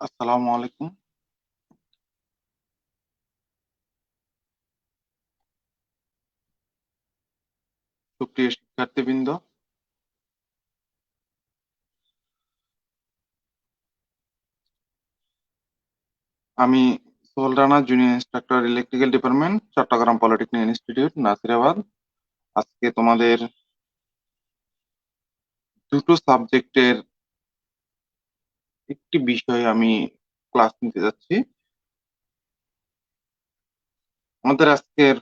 আসসালামু আলাইকুম। সুপ্রিয় শিক্ষার্থীবৃন্দ, আমি Sohel Rana, junior instructor, electrical department, Chattogram polytechnic institute, Nasirabad. আজকে তোমাদের দুটো সাবজেক্টের একটি বিষয়ে আমি ক্লাস নিতে যাচ্ছি। আমাদের আজকের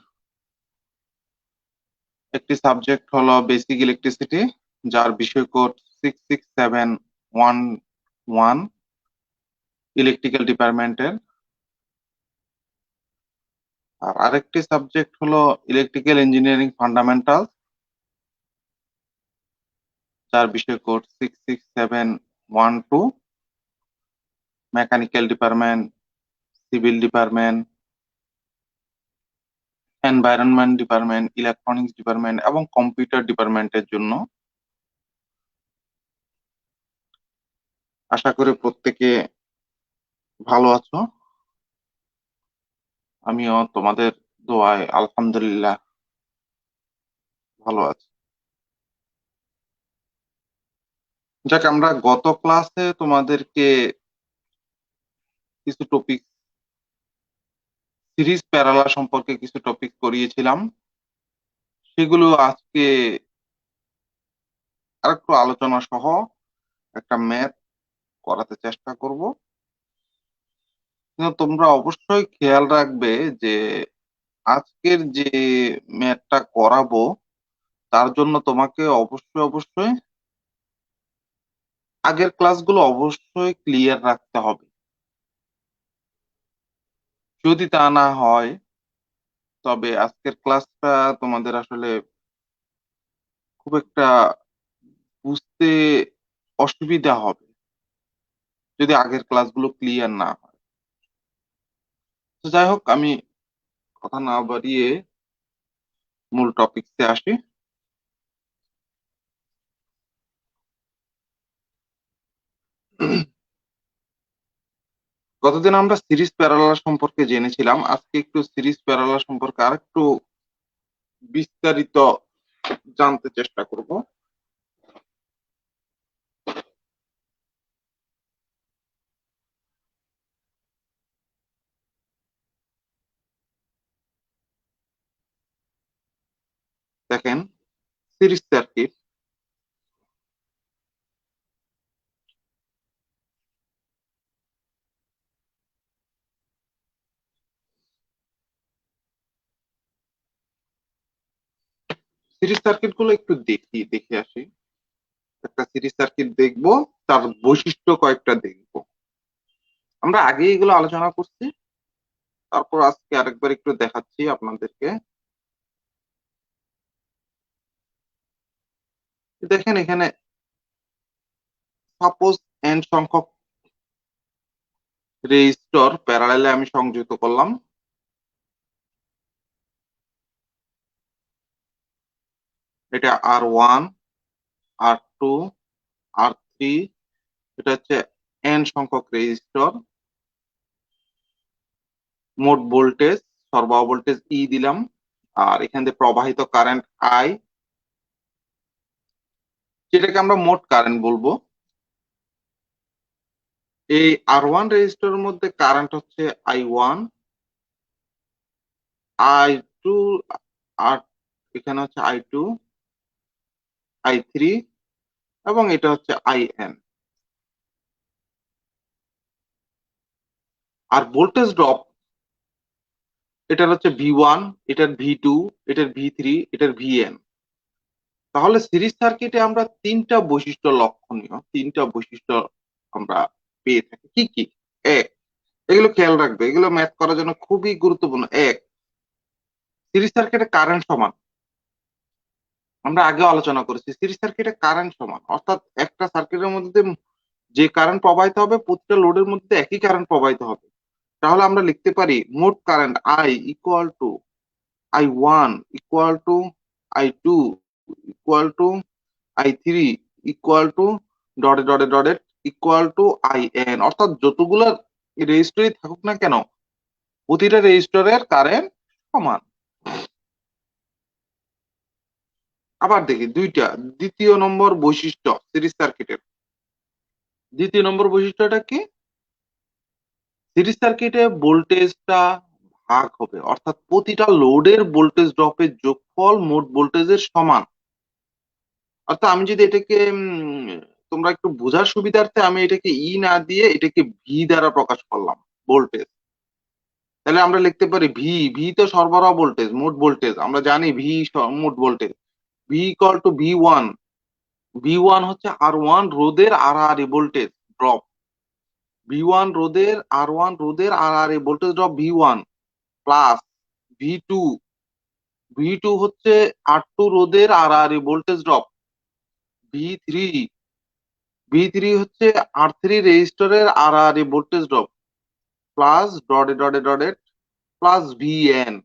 একটি সাবজেক্ট হলো বেসিক ইলেকট্রিসিটি, যার বিষয় কোড 66711 ইলেকট্রিক্যাল ডিপার্টমেন্টের। আর আরেকটি সাবজেক্ট হলো ইলেকট্রিক্যাল ইঞ্জিনিয়ারিং ফান্ডামেন্টাল, যার বিষয় code 66712 mechanical department, civil department, environment department, electronics department এবং কম্পিউটার ডিপার্টমেন্টের জন্য। আশা করি প্রত্যেকে ভালো আছো। আমিও তোমাদের দোয়ায় আলহামদুলিল্লাহ ভালো আছি। যাক, আমরা গত ক্লাসে তোমাদেরকে কিছু টপিক, সিরিজ প্যারালা সম্পর্কে কিছু টপিক করিয়েছিলাম। সেগুলো আজকে আরেকটু আলোচনা সহ একটা ম্যাথ করাতে চেষ্টা করব। কিন্তু তোমরা অবশ্যই খেয়াল রাখবে যে আজকের যে ম্যাথটা করাবো তার জন্য তোমাকে অবশ্যই আগের ক্লাসগুলো অবশ্যই ক্লিয়ার রাখতে হবে। যদি তা না হয় তবে আজকের ক্লাসটা তোমাদের আসলে খুব একটা বুঝতে অসুবিধা হবে যদি আগের ক্লাসগুলো ক্লিয়ার না হয়। তো যাই হোক, আমি কথা না বাড়িয়ে মূল টপিকসে আসি। গতদিন আমরা সিরিজ প্যারালাল সম্পর্কে জেনেছিলাম, আজকে একটু সিরিজ প্যারালাল সম্পর্কে আরেকটু বিস্তারিত জানতে চেষ্টা করব। দেখেন, সিরিজ সার্কিট, সিরিজ সার্কিট গুলো একটু দেখে আসি। একটা সিরিজ সার্কিট দেখবো, তার বৈশিষ্ট্য কয়েকটা দেখবো। আমরা আগে এগুলো আলোচনা করছি, তারপর আজকে আরেকবার একটু দেখাচ্ছি আপনাদেরকে। দেখেন, এখানে সাপোজ এন সংখ্যক রেজিস্টর প্যারালালে আমি সংযুক্ত করলাম। এটা R1, R2, R3, এটা হচ্ছে এন সংখ্যক রেজিস্টর। মোট ভোল্টেজ, সরবরাহ ভোল্টেজ ই দিলাম, আর এখান থেকে প্রবাহিত কারেন্ট আই, যেটাকে আমরা মোট কারেন্ট বলবো। এই R1 রেজিস্টরের মধ্যে কারেন্ট হচ্ছে I1, I2, আর এখানে হচ্ছে I2, I3 এবং এটা হচ্ছে IN। আর ভোল্টেজ ড্রপ, এটার হচ্ছে V1, এটার V2, এটার V3, এটার VN। তাহলে সিরিজ সার্কিটে আমরা তিনটা বৈশিষ্ট্য আমরা পেয়ে থাকি। কি কি? এক, এগুলো খেয়াল রাখবে, এগুলো ম্যাথ করার জন্য খুবই গুরুত্বপূর্ণ। এক, সিরিজ সার্কিটে কারেন্ট সমান। আমরা আগে আলোচনা করেছি সিরিজ সার্কিটে কারেন্ট সমান, অর্থাৎ একটা সার্কিটের মধ্যে যে কারেন্ট প্রবাহিত হবে প্রতিটা লোডের মধ্যে একই কারেন্ট প্রবাহিত হবে। তাহলে আমরা লিখতে পারি মোট current I equal two I1 equal to I2 equal to I3 equal to ডটে ডটে ডটে ইকুয়াল টু আই এন, অর্থাৎ যতগুলো রেজিস্টরই থাকুক না কেন প্রতিটা রেজিস্টরের কারেন্ট সমান। আবার দেখি দুইটা, দ্বিতীয় নম্বর বৈশিষ্ট্য সিরিজ সার্কিটের। দ্বিতীয় নম্বর বৈশিষ্ট্যটা কি? সিরিজ সার্কিটে ভোল্টেজটা ভাগ হবে, অর্থাৎ প্রতিটা লোডের ভোল্টেজ ড্রপের যোগফল মোট ভোল্টেজের সমান। অর্থাৎ আমি যদি এটাকে তোমরা একটু বোঝার সুবিধার্থে আমি এটাকে ই না দিয়ে এটাকে ভি দ্বারা প্রকাশ করলাম, ভোল্টেজ। তাহলে আমরা লিখতে পারি ভি, ভি তো সরবরাহ ভোল্টেজ, মোট ভোল্টেজ আমরা জানি ভি মোট voltage, V equal to V one. V one হচ্ছে আর ওয়ান রোধের আর আর ভোল্টেজ ড্রপ, ভি ওয়ান রোধের আর ওয়ান রোধের আর আর voltage drop V one plus V two, V two হচ্ছে আর টু রোধের আর আর voltage drop V three, V three হচ্ছে আর থ্রি রেজিস্টরের আর আর voltage drop plus dotted dotted dotted plus V N.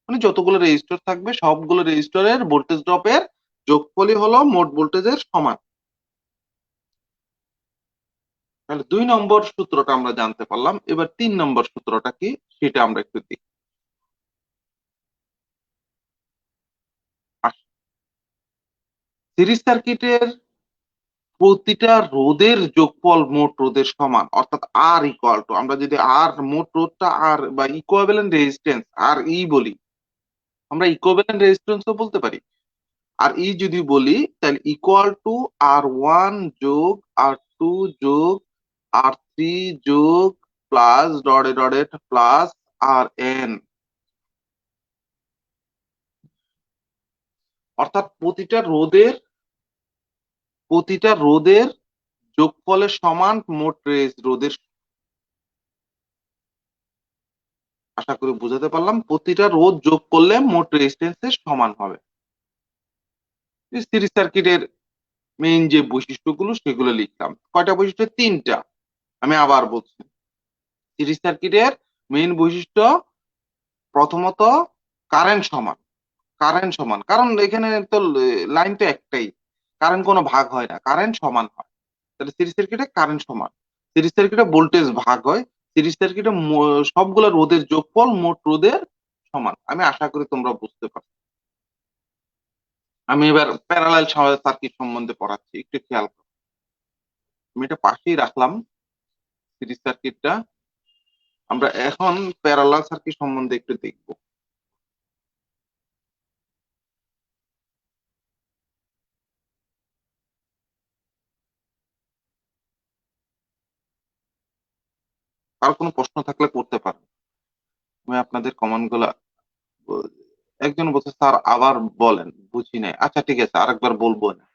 মানে যতগুলো রেজিস্টর থাকবে সবগুলো রেজিস্টরের ভোল্টেজ ড্রপের যোগফলই হলো মোট ভোল্টেজের সমান। তাহলে 2 নম্বর সূত্রটা আমরা জানতে পারলাম। এবার 3 নম্বর সূত্রটা কি সেটা আমরা একটু দেখি। সিরিজ সার্কিটের প্রতিটা রোধের যোগফল মোট রোধের সমান, অর্থাৎ আর ইকুয়াল টু, আমরা যদি আর মোট রোধটা আর বা ইকুইভ্যালেন্ট রেজিস্ট্যান্স আর ই বলি, আমরা ইকুইভ্যালেন্ট রেজিস্ট্যান্সও বলতে পারি। আর ই যদি বলি তাহলে ইকুয়াল টু আর ওয়ান যোগ আর টু যোগ আর থ্রি যোগ প্লাস ডটেড ডটেড প্লাস আর এন। অর্থাৎ প্রতিটা রোধের যোগফলের সমান মোট রোধের। আশা করি বুঝাতে পারলাম। প্রতিটা রোধ যোগ করলে মোট রেজিস্ট্যান্সের সমান হবে। সিরিজ সার্কিটের মেইন যে বৈশিষ্ট্যগুলো সেগুলো লিখলাম। কয়টা বৈশিষ্ট্য? 3টা। আমি আবার বলছি, সিরিজ সার্কিটের মেইন বৈশিষ্ট্য প্রথমত কারেন্ট সমান। কারেন্ট সমান কারণ এখানে তো লাইন তো একটাই, কারেন্ট কোনো ভাগ হয় না, কারেন্ট সমান হয়। তাহলে সিরিজ সার্কিটে কারেন্ট সমান। সিরিজ সার্কিটে ভোল্টেজ ভাগ হয়। সিরিজ সার্কিটে সবগুলো রোধের যোগফল মোট রোধের সমান। আমি আশা করি তোমরা বুঝতে পারছো। আমি এবার প্যারালাল সার্কিট সম্বন্ধে পড়াচ্ছি, একটু খেয়াল করো। আমি এটা পাশেই রাখলাম সিরিজ সার্কিটটা। আমরা এখন প্যারালাল সার্কিট সম্বন্ধে একটু দেখব। আর কোনো প্রশ্ন থাকলে করতে পারেন, আমি আপনাদের কমেন্ট গুলা। একজন বলছে স্যার আবার বলেন, বুঝি নাই। আচ্ছা ঠিক আছে, আরেকবার বলবো না,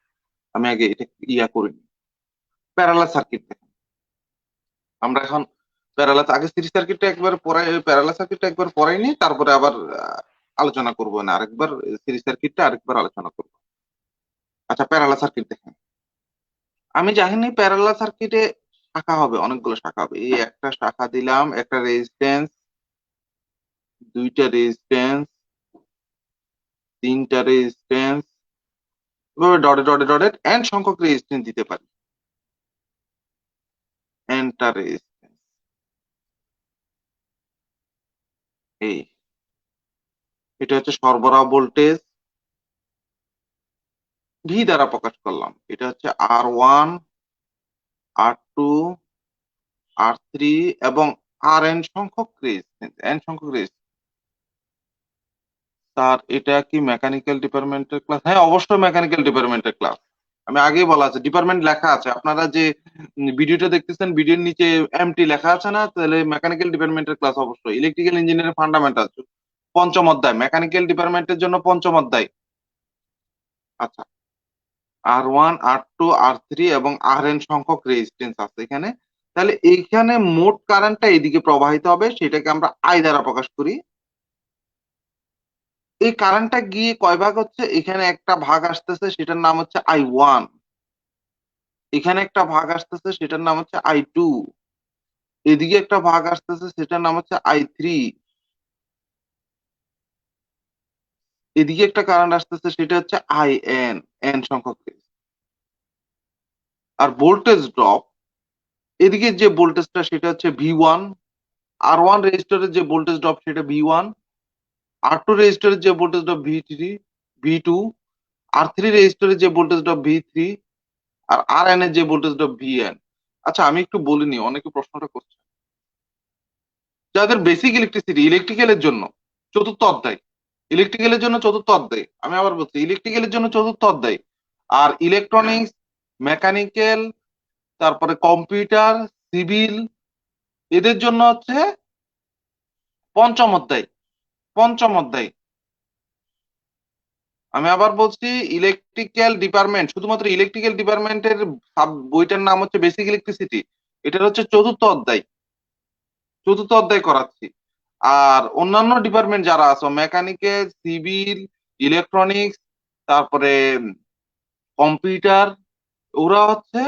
আমি আগে এটা করিনি। প্যারালাল সার্কিট দেখেন, আমরা এখন প্যারালাল আগে সিরিজ সার্কিটটা একবার পড়াই, প্যারালাল সার্কিটটা একবার পড়াইনি, তারপরে আবার আলোচনা করবো না, আরেকবার সিরিজ সার্কিটটা আরেকবার আলোচনা করবো। আচ্ছা প্যারালাল সার্কিট দেখেন, আমি জানি প্যারালাল সার্কিটে শাখা হবে, অনেকগুলো শাখা হবে। এই একটা শাখা দিলাম, একটা রেজিস্ট্যান্স, দুইটা রেজিস্ট্যান্স, তিনটা রেজিস্ট্যান্স, এভাবে ডটে ডটে ডটে এন সংখ্যক রেজিস্ট্যান্স দিতে পারি। এনটা রেজিস্ট্যান্স এই, এটা হচ্ছে সরবরাহ ভোল্টেজ, ভি দ্বারা প্রকাশ করলাম। এটা হচ্ছে আর ওয়ান, আর টু, আর থ্রি এবং আর এন সংখ্যক রেজিস্ট্যান্স, এন সংখ্যক রেজিস্ট্যান্স। স্যার এটা কি মেকানিক্যাল ডিপার্টমেন্টের ক্লাস? হ্যাঁ অবশ্যই মেকানিক্যাল ডিপার্টমেন্টের ক্লাস। আমি আগেই বলা আছে, ডিপার্টমেন্ট লেখা আছে। আপনারা যে ভিডিওটা দেখতেছেন, ভিডিওর নিচে এমটি লেখা আছে না, তাহলে মেকানিক্যাল ডিপার্টমেন্টের ক্লাস অবশ্যই। ইলেকট্রিক্যাল ইঞ্জিনিয়ারিং ফান্ডামেন্টাল পঞ্চম অধ্যায়, মেকানিক্যাল ডিপার্টমেন্টের জন্য পঞ্চম অধ্যায়। আচ্ছা, আর ওয়ান, আর টু, আর থ্রি এবং আর এন সংখ্যক রেজিস্ট্যান্স আছে এখানে। তাহলে এইখানে মোট কারেন্টটা এদিকে প্রবাহিত হবে, সেটাকে আমরা আই দ্বারা প্রকাশ করি। এই কারেন্টটা গিয়ে কয় ভাগ হচ্ছে? এখানে একটা ভাগ আসতেছে, সেটার নাম হচ্ছে আই ওয়ান। এখানে একটা ভাগ আসতেছে, সেটার নাম হচ্ছে আই টু। এদিকে একটা ভাগ আসতেছে, সেটার নাম হচ্ছে আই থ্রি। এদিকে একটা কারেন্ট আসতেছে, সেটা হচ্ছে আই এন, এন সংখ্যক। আর ভোল্টেজ ড্রপ এদিকে যে ভোল্টেজটা সেটা হচ্ছে V1, R1 রেজিস্টরের যে ভোল্টেজ ড্রপ সেটা V1, R2 রেজিস্টরের যে voltage drop V3, V2, R3 রেজিস্টরের যে ভোল্টেজ ড্রপ V3, আর Rn এর যে ভোল্টেজ ড্রপ Vn। আচ্ছা আমি একটু বলিনি, অনেকে প্রশ্নটা করছে। যাদের বেসিক ইলেকট্রিসিটি ইলেকট্রিক্যালের জন্য চতুর্থ অধ্যায়, ইলেকট্রিক্যালের জন্য চতুর্থ অধ্যায়, আমি আবার বলছি ইলেকট্রিক্যালের জন্য চতুর্থ অধ্যায়, আর ইলেকট্রনিক্স, মেকানিক্যাল, তারপরে কম্পিউটার, সিভিল, এদের জন্য হচ্ছে পঞ্চম অধ্যায়, পঞ্চম অধ্যায়। আমি আবার বলছি ইলেকট্রিক্যাল ডিপার্টমেন্ট, শুধুমাত্র ইলেকট্রিক্যাল ডিপার্টমেন্টের বইটার নাম হচ্ছে বেসিক ইলেকট্রিসিটি, এটার হচ্ছে চতুর্থ অধ্যায়, চতুর্থ অধ্যায় করাচ্ছি। আর অন্যান্য ডিপার্টমেন্ট যারা আছে মেকানিক্যাল, সিভিল, ইলেকট্রনিক্স, তারপরে কম্পিউটার, ওরা হচ্ছে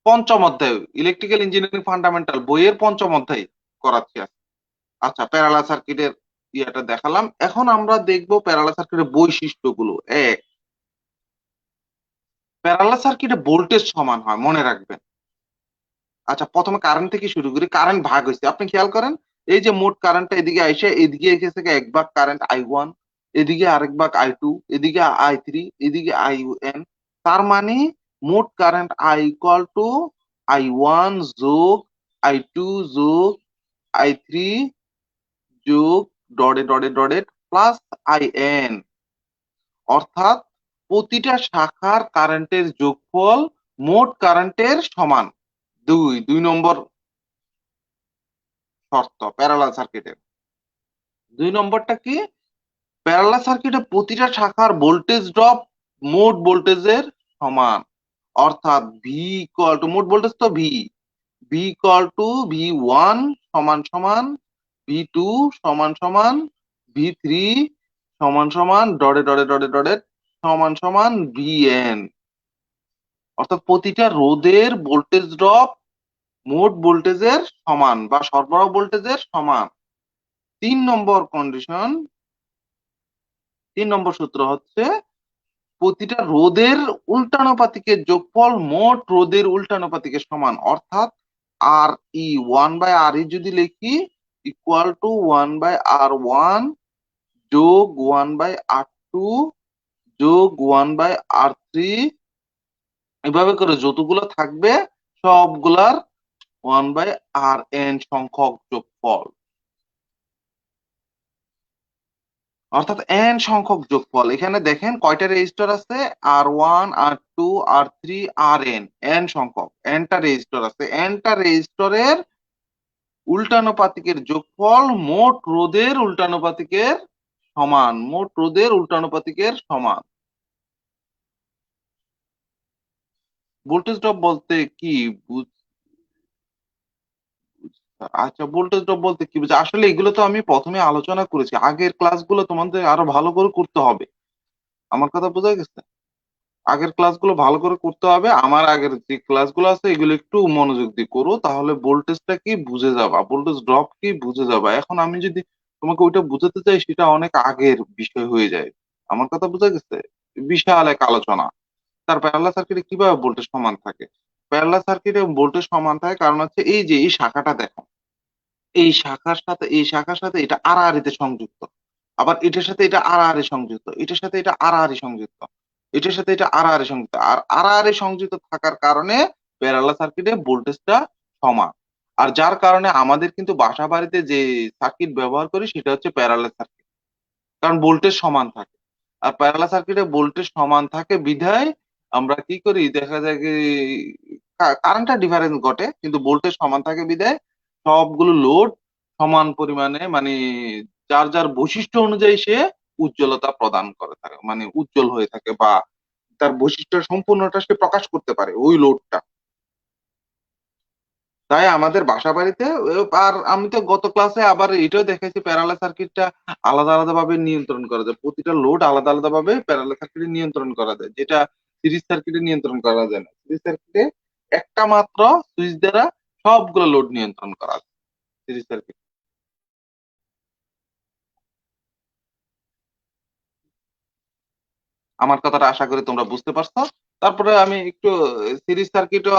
পঞ্চম অধ্যায়, ইলেকট্রিক্যাল ইঞ্জিনিয়ারিং ফান্ডামেন্টাল বইয়ের পঞ্চম অধ্যায় করাচ্ছি আজকে। আচ্ছা প্যারালাল সার্কিটের ইয়েটা দেখালাম, এখন আমরা দেখবো প্যারালাল সার্কিটের বৈশিষ্ট্যগুলো। এক, প্যারালাল সার্কিটে ভোল্টেজ সমান হয়, মনে রাখবেন। আচ্ছা প্রথমে কারেন্ট থেকে শুরু করি, কারেন্ট ভাগ হয়েছে আপনি খেয়াল করেন, এই যে মোট কারেন্টটা এদিকে আইসে, এদিকে এসেছে এক ভাগ কারেন্ট I1, এদিকে আরেক ভাগ I2, এদিকে I3, এদিকে IN। তার মানে মোট কারেন্ট I=I1 যোগ I2 যোগ I3 যোগ ডটে ডটে ডটে প্লাস IN, অর্থাৎ প্রতিটা শাখার কারেন্টের যোগফল মোট কারেন্টের সমান। দুই নম্বর শর্ত প্যারালাল সার্কিটের। দুই নম্বরটা কি, প্যারালাল সার্কিটে প্রতিটা শাখার ভোল্টেজ ড্রপ মোট ভোল্টেজের সমান, অর্থাৎ ভি ইকুয়াল টু, মোট ভোল্টেজ তো ভি ইকুয়াল টু V1 সমান সমান V2 সমান সমান V3 সমান সমান ডটে ডটে ডটে ডটে সমান সমান VN, অর্থাৎ প্রতিটা রোধের ভোল্টেজ ড্রপ মোট ভোল্টেজের সমান বা সরবরাহ ভোল্টেজের সমান। তিন নম্বর কন্ডিশন, তিন নম্বর সূত্র হচ্ছে প্রতিটা রোধের উল্টানুপাতিকের যোগফল মোট রোধের উল্টানুপাতিকের সমান, অর্থাৎ RE1/RE যদি লিখি ইকুয়াল টু 1/R1 যোগ 1/R2 যোগ 1/R3, এভাবে করে যতগুলো থাকবে সবগুলার 1/Rn সংখ্যক যোগফল, অর্থাৎ n সংখ্যক যোগফল। এখানে দেখেন কয়টা রেজিস্টর আছে, R1, R2, R3, Rn, n সংখ্যক, nটা রেজিস্টর আছে, nটা রেজিস্টরের উল্টানুপাতিকের যোগফল মোট রোধের উল্টানুপাতিকের সমান, মোট রোধের উল্টানুপাতিকের সমান। ভোল্টেজ ড্রপ বলতে কি আচ্ছা ভোল্টেজ ড্রপ বলতে কি বুঝি, আসলে এগুলো তো আমি প্রথমে আলোচনা করেছি, আগের ক্লাসগুলো তোমাদের আরো ভালো করে করতে হবে। আমার কথা বোঝা গেছে? আগের ক্লাসগুলো ভালো করে করতে হবে, আমার আগের যে ক্লাসগুলো আছে এগুলো একটু মনোযোগ দিয়ে করো, তাহলে ভোল্টেজটা কি বুঝে যাবা, ভোল্টেজ ড্রপ কি বুঝে যাবা। এখন আমি যদি তোমাকে ওইটা বুঝাতে চাই সেটা অনেক আগের বিষয় হয়ে যায়। আমার কথা বোঝা গেছে? বিশাল এক আলোচনা। তার প্যারালাল সার্কিটে কিভাবে ভোল্টেজ সমান থাকে, প্যারালাল সার্কিটে ভোল্টেজ সমান থাকে কারণ হচ্ছে এই যে এই শাখাটা দেখো, এই শাখার সাথে এই শাখার সাথে এটা আড়াআড়িতে সংযুক্ত, আবার এটার সাথে এটা আড়াআড়ি সংযুক্ত, এটার সাথে এটা আড়াআড়ি সংযুক্ত, এটার সাথে এটা আড়াআড়ি সংযুক্ত, আর আড়াআড়ি সংযুক্ত থাকার কারণে প্যারালাল সার্কিটে ভোল্টেজটা সমান। আর যার কারণে আমাদের কিন্তু বাসা বাড়িতে যে সার্কিট ব্যবহার করি সেটা হচ্ছে প্যারালাল সার্কিট, কারণ ভোল্টেজ সমান থাকে। আর প্যারালাল সার্কিটে ভোল্টেজ সমান থাকে বিধায় আমরা কি করি, দেখা যায় কি কারেন্টটা ডিফারেন্স ঘটে কিন্তু ভোল্টেজ সমান থাকে বিধায় সবগুলো লোড সমান পরিমাণে মানে যার যার বৈশিষ্ট্য অনুযায়ী সে উজ্জ্বলতা প্রদান করে থাকে, মানে উজ্জ্বল হয়ে থাকে বা তার বৈশিষ্ট্য সম্পূর্ণটা সে প্রকাশ করতে পারে ওই লোডটা। তাই আমাদের বাসা বাড়িতে আর আমি তো গত ক্লাসে আবার এটাও দেখাইছি প্যারালাল সার্কিটটা আলাদা আলাদা ভাবে নিয়ন্ত্রণ করা যায়, প্রতিটা লোড আলাদা আলাদা ভাবে প্যারালাল সার্কিটে নিয়ন্ত্রণ করা যায়, যেটা সিরিজ সার্কিটে নিয়ন্ত্রণ করা যায় না। সিরিজ সার্কিটে একটা মাত্র সুইচ দ্বারা সবগুলো লোড নিয়ন্ত্রণ করা যায় সিরিজ সার্কিট। আমার কথাটা আশা করি তোমরা বুঝতে পারছো। তারপরে আমি একটু সিরিজ সার্কিটও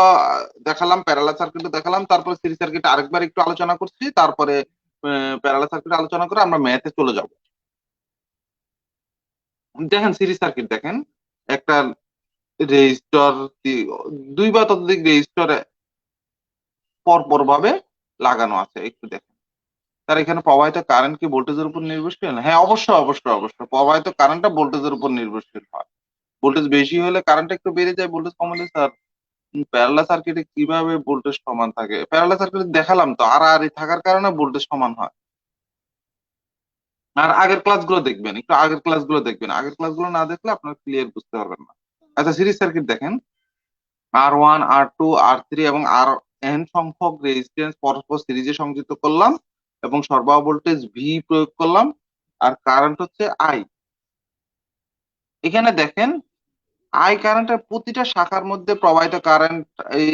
দেখালাম, প্যারালাল সার্কিটও দেখালাম, তারপরে সিরিজ সার্কিট আরেকবার একটু আলোচনা করছি, তারপরে প্যারালাল সার্কিট আলোচনা করে আমরা ম্যাথে চলে যাব। দেখেন সিরিজ সার্কিট দেখেন, একটা রেজিস্টর, দুই বা ততোধিক রেজিস্টর পরপর ভাবে লাগানো আছে, একটু দেখেন। তার এখানে প্রবাহিত কারেন্ট কি ভোল্টেজের উপর নির্ভরশীল? হ্যাঁ, অবশ্যই অবশ্যই অবশ্যই প্রবাহিত কারেন্টটা ভোল্টেজের উপর নির্ভরশীল হয়। ভোল্টেজ বেশি হলে কারেন্ট একটু বেড়ে যায়, ভোল্টেজ কম হলে স্যার প্যারালাল সার্কিটে কিভাবে ভোল্টেজ সমান থাকে? প্যারালাল সার্কিটে দেখালাম তো, আড়াআড়ি থাকার কারণে ভোল্টেজ সমান হয়। আর আগের ক্লাসগুলো দেখবেন, একটু আগের ক্লাসগুলো দেখবেন, আগের ক্লাসগুলো না দেখলে আপনার ক্লিয়ার বুঝতে পারবেন না। আচ্ছা, সিরিজ সার্কিট দেখেন, R1 R2 R3 এবং Rn সংখ্যক রেজিস্ট্যান্স পরস্পর সিরিজে সংযুক্ত করলাম এবং সরবরাহ ভোল্টেজ V প্রয়োগ করলাম, আর কারেন্ট হচ্ছে I। এখানে দেখেন I কারেন্টের প্রতিটা শাখার মধ্যে প্রবাহিত কারেন্ট, এই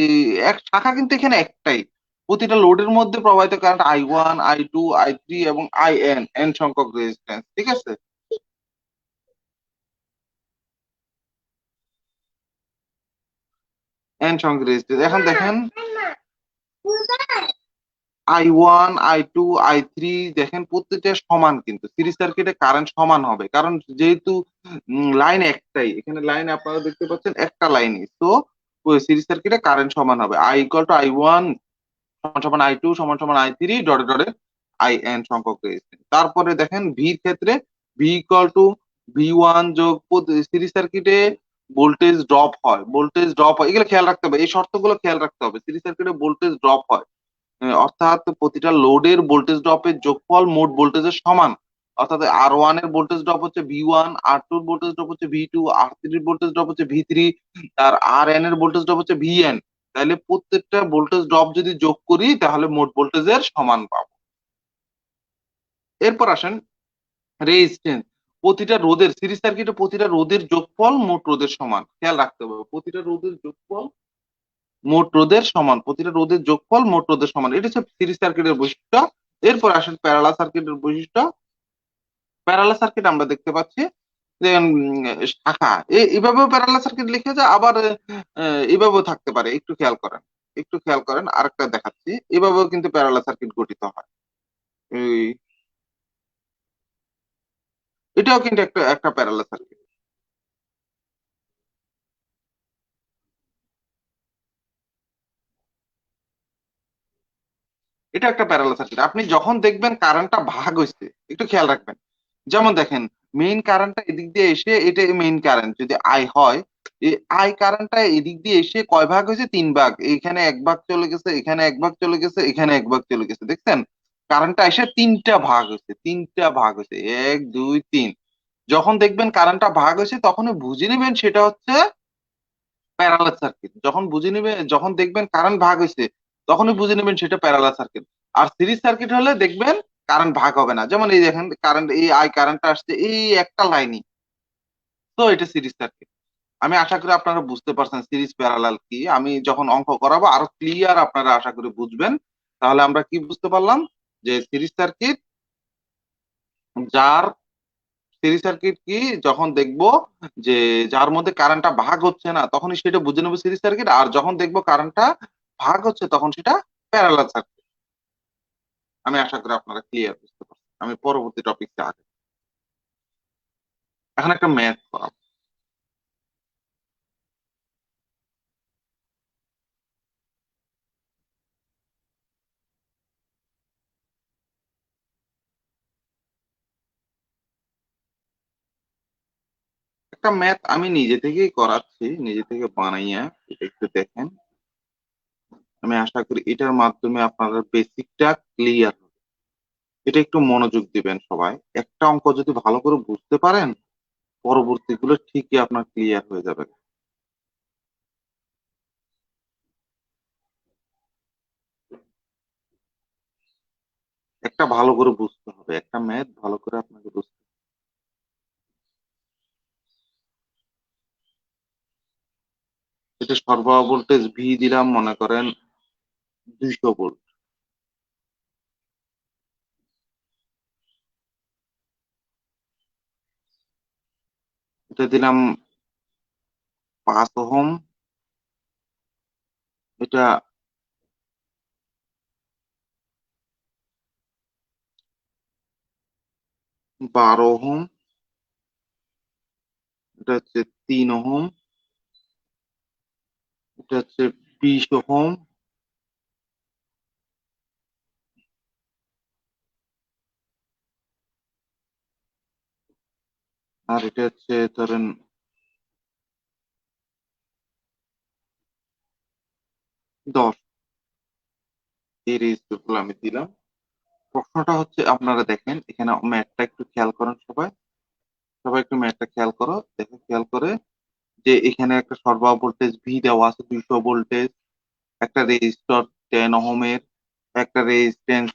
এক শাখা কিন্তু এখানে একটাই। প্রতিটা লোডের মধ্যে প্রবাহিত কারেন্ট I1 I2 I3 এবং IN, n সংখ্যক রেজিস্ট্যান্স, ঠিক আছে? n সংখ্যক রেজিস্ট্যান্স। এখন দেখেন I1 I2 I3 দেখেন প্রত্যেকটা সমান, কিন্তু সিরিজ সার্কিটে কারেন্ট সমান হবে, কারণ যেহেতু লাইন একটাই, এখানে লাইন আপনারা দেখতে পাচ্ছেন একটা লাইনই, তো সিরিজ সার্কিটে কারেন্ট সমান হবে। I ইকুয়াল টু I1 সমান সমান I2 সমান সমান I3 ডটে ডটে IN সংখ্যক রেজিস্ট্যান্স। তারপরে দেখেন ভির ক্ষেত্রে V ইকুয়াল টু V1 যোগ সিরিজ সার্কিটে ভোল্টেজ ড্রপ হয়, ভোল্টেজ ড্রপ হয়, এগুলো খেয়াল রাখতে হবে, এই শর্তগুলো খেয়াল রাখতে হবে। সিরিজ সার্কিটে ভোল্টেজ ড্রপ হয়, অর্থাৎ প্রতিটা লোডের ভোল্টেজ ড্রপের যোগফল মোট ভোল্টেজের সমান। অর্থাৎ R1 এর ভোল্টেজ ড্রপ হচ্ছে V1, R2 এর ভোল্টেজ ড্রপ হচ্ছে V2, R3 এর ভোল্টেজ ড্রপ হচ্ছে V3, আর Rn এর ভোল্টেজ ড্রপ হচ্ছে Vn। তাহলে প্রত্যেকটা ভোল্টেজ ড্রপ যদি যোগ করি তাহলে মোট ভোল্টেজের সমান পাবো। এরপর আসেন রেজিস্ট্যান্স। প্রতিটা রোধের, সিরিজ সার্কিটে প্রতিটা রোধের যোগফল মোট রোধের সমান, খেয়াল রাখতে হবে। প্রতিটা রোধের যোগফল মোট রোধের সমান, প্রতিটা রোধের যোগফল মোট রোধের সমান, এটা হচ্ছে সিরিজ সার্কিটের বৈশিষ্ট্য। এরপর আসেন প্যারালাল সার্কিটের বৈশিষ্ট্য। প্যারালাল সার্কিট আমরা দেখতে পাচ্ছি যে শাখা, এভাবেও প্যারালাল সার্কিট লিখে যায়, আবার এভাবেও থাকতে পারে। একটু খেয়াল করেন, একটু খেয়াল করেন, আরেকটা দেখাচ্ছি, এভাবেও কিন্তু প্যারালাল সার্কিট গঠিত হয়। এই এটাও কিন্তু একটা একটা প্যারালাল সার্কিট। এটা একটা প্যারালাল সার্কিট। আপনি যখন দেখবেন কারেন্টটা ভাগ হইছে, একটু খেয়াল রাখবেন। যেমন দেখেন মেইন কারেন্টটা এদিক দিয়ে এসে, এটা মেইন কারেন্ট যদি আই হয়, এই আই কারেন্টটা এদিক দিয়ে এসে কয় ভাগ হয়েছে? 3 ভাগ। এখানে 1 ভাগ চলে গেছে, এখানে 1 ভাগ চলে গেছে, এখানে 1 ভাগ চলে গেছে, দেখছেন? কারেন্টটা এসে 3টা ভাগ হয়েছে, 3টা ভাগ হয়েছে, 1 2 3। যখন দেখবেন কারেন্টটা ভাগ হয়েছে তখনই বুঝে নেবেন সেটা হচ্ছে প্যারালাল সার্কিট। যখন বুঝে নেবেন, যখন দেখবেন কারেন্ট ভাগ হয়েছে তখনই বুঝে নেবেন সেটা প্যারালাল সার্কিট। আর সিরিজ সার্কিট হলে দেখবেন কারেন্ট ভাগ হবে না। যেমন এই দেখেন কারেন্ট, এই আই কারেন্টটা আসছে এই একটা লাইনই, তো এটা সিরিজ সার্কিট। আমি আশা করি আপনারা বুঝতে পারছেন সিরিজ প্যারালাল কি। আমি যখন অঙ্ক করাবো আরো ক্লিয়ার আপনারা আশা করি বুঝবেন। তাহলে আমরা কি বুঝতে পারলাম? যে সিরিজ সার্কিট, যার সিরিজ সার্কিট কি, যখন দেখবো যে যার মধ্যে কারেন্টটা ভাগ হচ্ছে না তখনই সেটা বুঝে নেবো সিরিজ সার্কিট, আর যখন দেখবো কারেন্টটা ভাগ হচ্ছে তখন সেটা প্যারালাল সার্কিট। আমি আশা করি আপনারা ক্লিয়ার বুঝতে পারছেন। আমি পরবর্তী টপিকটা আগে, এখন একটা ম্যাথ করাবো। একটা ম্যাথ আমি নিজে থেকেই করাচ্ছি, নিজে থেকে বানাইয়া, এটা একটু দেখেন। আমি আশা করি এটার মাধ্যমে আপনাদের বেসিকটা ক্লিয়ার হবে। এটা একটু মনোযোগ দিবেন সবাই। একটা অঙ্ক যদি ভালো করে বুঝতে পারেন পরবর্তীগুলো ঠিকই আপনার ক্লিয়ার হয়ে যাবে। একটা ভালো করে বুঝতে হবে, একটা ম্যাথ ভালো করে আপনাকে বুঝতে হবে। এটা সরবরাহ ভোল্টেজ ভি দিলাম মনে করেন 200 ভোল্ট। এটা দিলাম 5 ওহম, এটা 12 ওহম, এটা হচ্ছে 3 ওহম, এটা হচ্ছে 20 ওহম, আর এটা হচ্ছে ধরেন 10। এই রেজিস্টারগুলো আমি দিলাম। প্রশ্নটা হচ্ছে আপনারা দেখেন এখানে ম্যাথটা একটু খেয়াল করেন সবাই। সবাই একটু ম্যাথটা খেয়াল করো, দেখো খেয়াল করে যে এখানে একটা সরবরাহ ভোল্টেজ ভি দেওয়া আছে 200 ভোল্টেজ, একটা রেজিস্টর 10 ওহমের, একটা রেজিস্ট্যান্স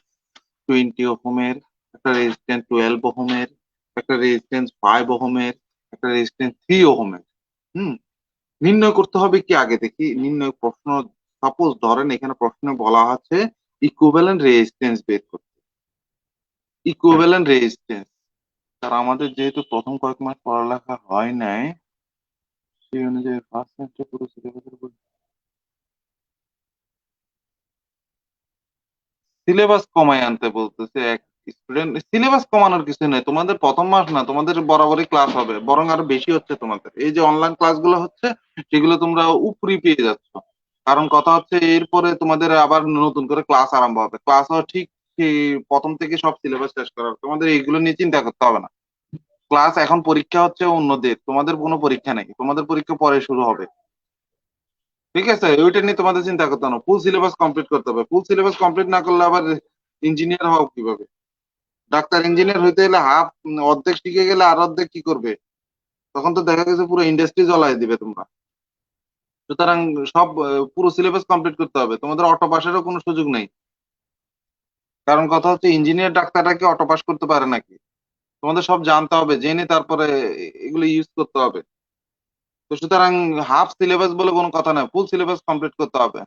20 ওহমের, একটা রেজিস্ট্যান্স 12 ওহমের, একটা রেজিস্ট্যান্স 5 ওহমের, একটা রেজিস্ট্যান্স 3 ওহমের। হুম, নির্ণয় করতে হবে কি আগে দেখি নির্ণয় প্রশ্ন। সাপোজ ধরেন এখানে প্রশ্নে বলা আছে ইকুইভ্যালেন্ট রেজিস্ট্যান্স বের করতে। ইকুইভ্যালেন্ট রেজিস্ট্যান্স, আর আমাদের যেহেতু প্রথম কয়েক মাস পড়ালেখা হয় নাই, সেই অনুযায়ী ফার্স্ট সেমিস্টার পুরো সিলেবাসের উপর সিলেবাস কমায় আনতে বলতেছে এক স্টুডেন্ট। সিলেবাস কমানোর কিছু নেই, তোমাদের প্রথম মাস না, তোমাদের বরাবরই ক্লাস হবে, বরং আরো বেশি হচ্ছে তোমাদের। এই যে অনলাইন ক্লাসগুলো হচ্ছে সেগুলো তোমরা উপরি পেয়ে যাচ্ছ। কারণ কথা হচ্ছে এরপরে তোমাদের আবার নতুন করে ক্লাস আরম্ভ হবে, ক্লাসও ঠিক সেই প্রথম থেকে সব সিলেবাস শেষ করা হবে। তোমাদের এইগুলো নিয়ে চিন্তা করতে হবে না। ক্লাস এখন, পরীক্ষা হচ্ছে অন্যদের, তোমাদের কোনো পরীক্ষা নেই, তোমাদের পরীক্ষা পরে শুরু হবে। ঠিক আছে, ওইটা নিয়ে তোমাদের চিন্তা করতে হবে না, ফুল সিলেবাস কমপ্লিট করতে হবে। ফুল সিলেবাস কমপ্লিট না করলে আবার ইঞ্জিনিয়ার হও কিভাবে? ডাক্তার ইঞ্জিনিয়ার হইতে গেলে হাফ, অর্ধেক শিখে গেলে আর অর্ধেক কি করবে? তখন তো দেখা গেছে পুরো ইন্ডাস্ট্রি জ্বলাই দিবে তোমরা। সুতরাং সব পুরো সিলেবাস কমপ্লিট করতে হবে, তোমাদের অটো পাসেরও কোনো সুযোগ নেই। কারণ কথা হচ্ছে ইঞ্জিনিয়ার ডাক্তাররা কি অটো পাস করতে পারে নাকি? তোমাদের সব জানতে হবে, জেনে তারপরে এগুলো ইউজ করতে হবে। তো সুতরাং হাফ সিলেবাস বলে কোনো কথা নাই, ফুল সিলেবাস কমপ্লিট করতে হবে।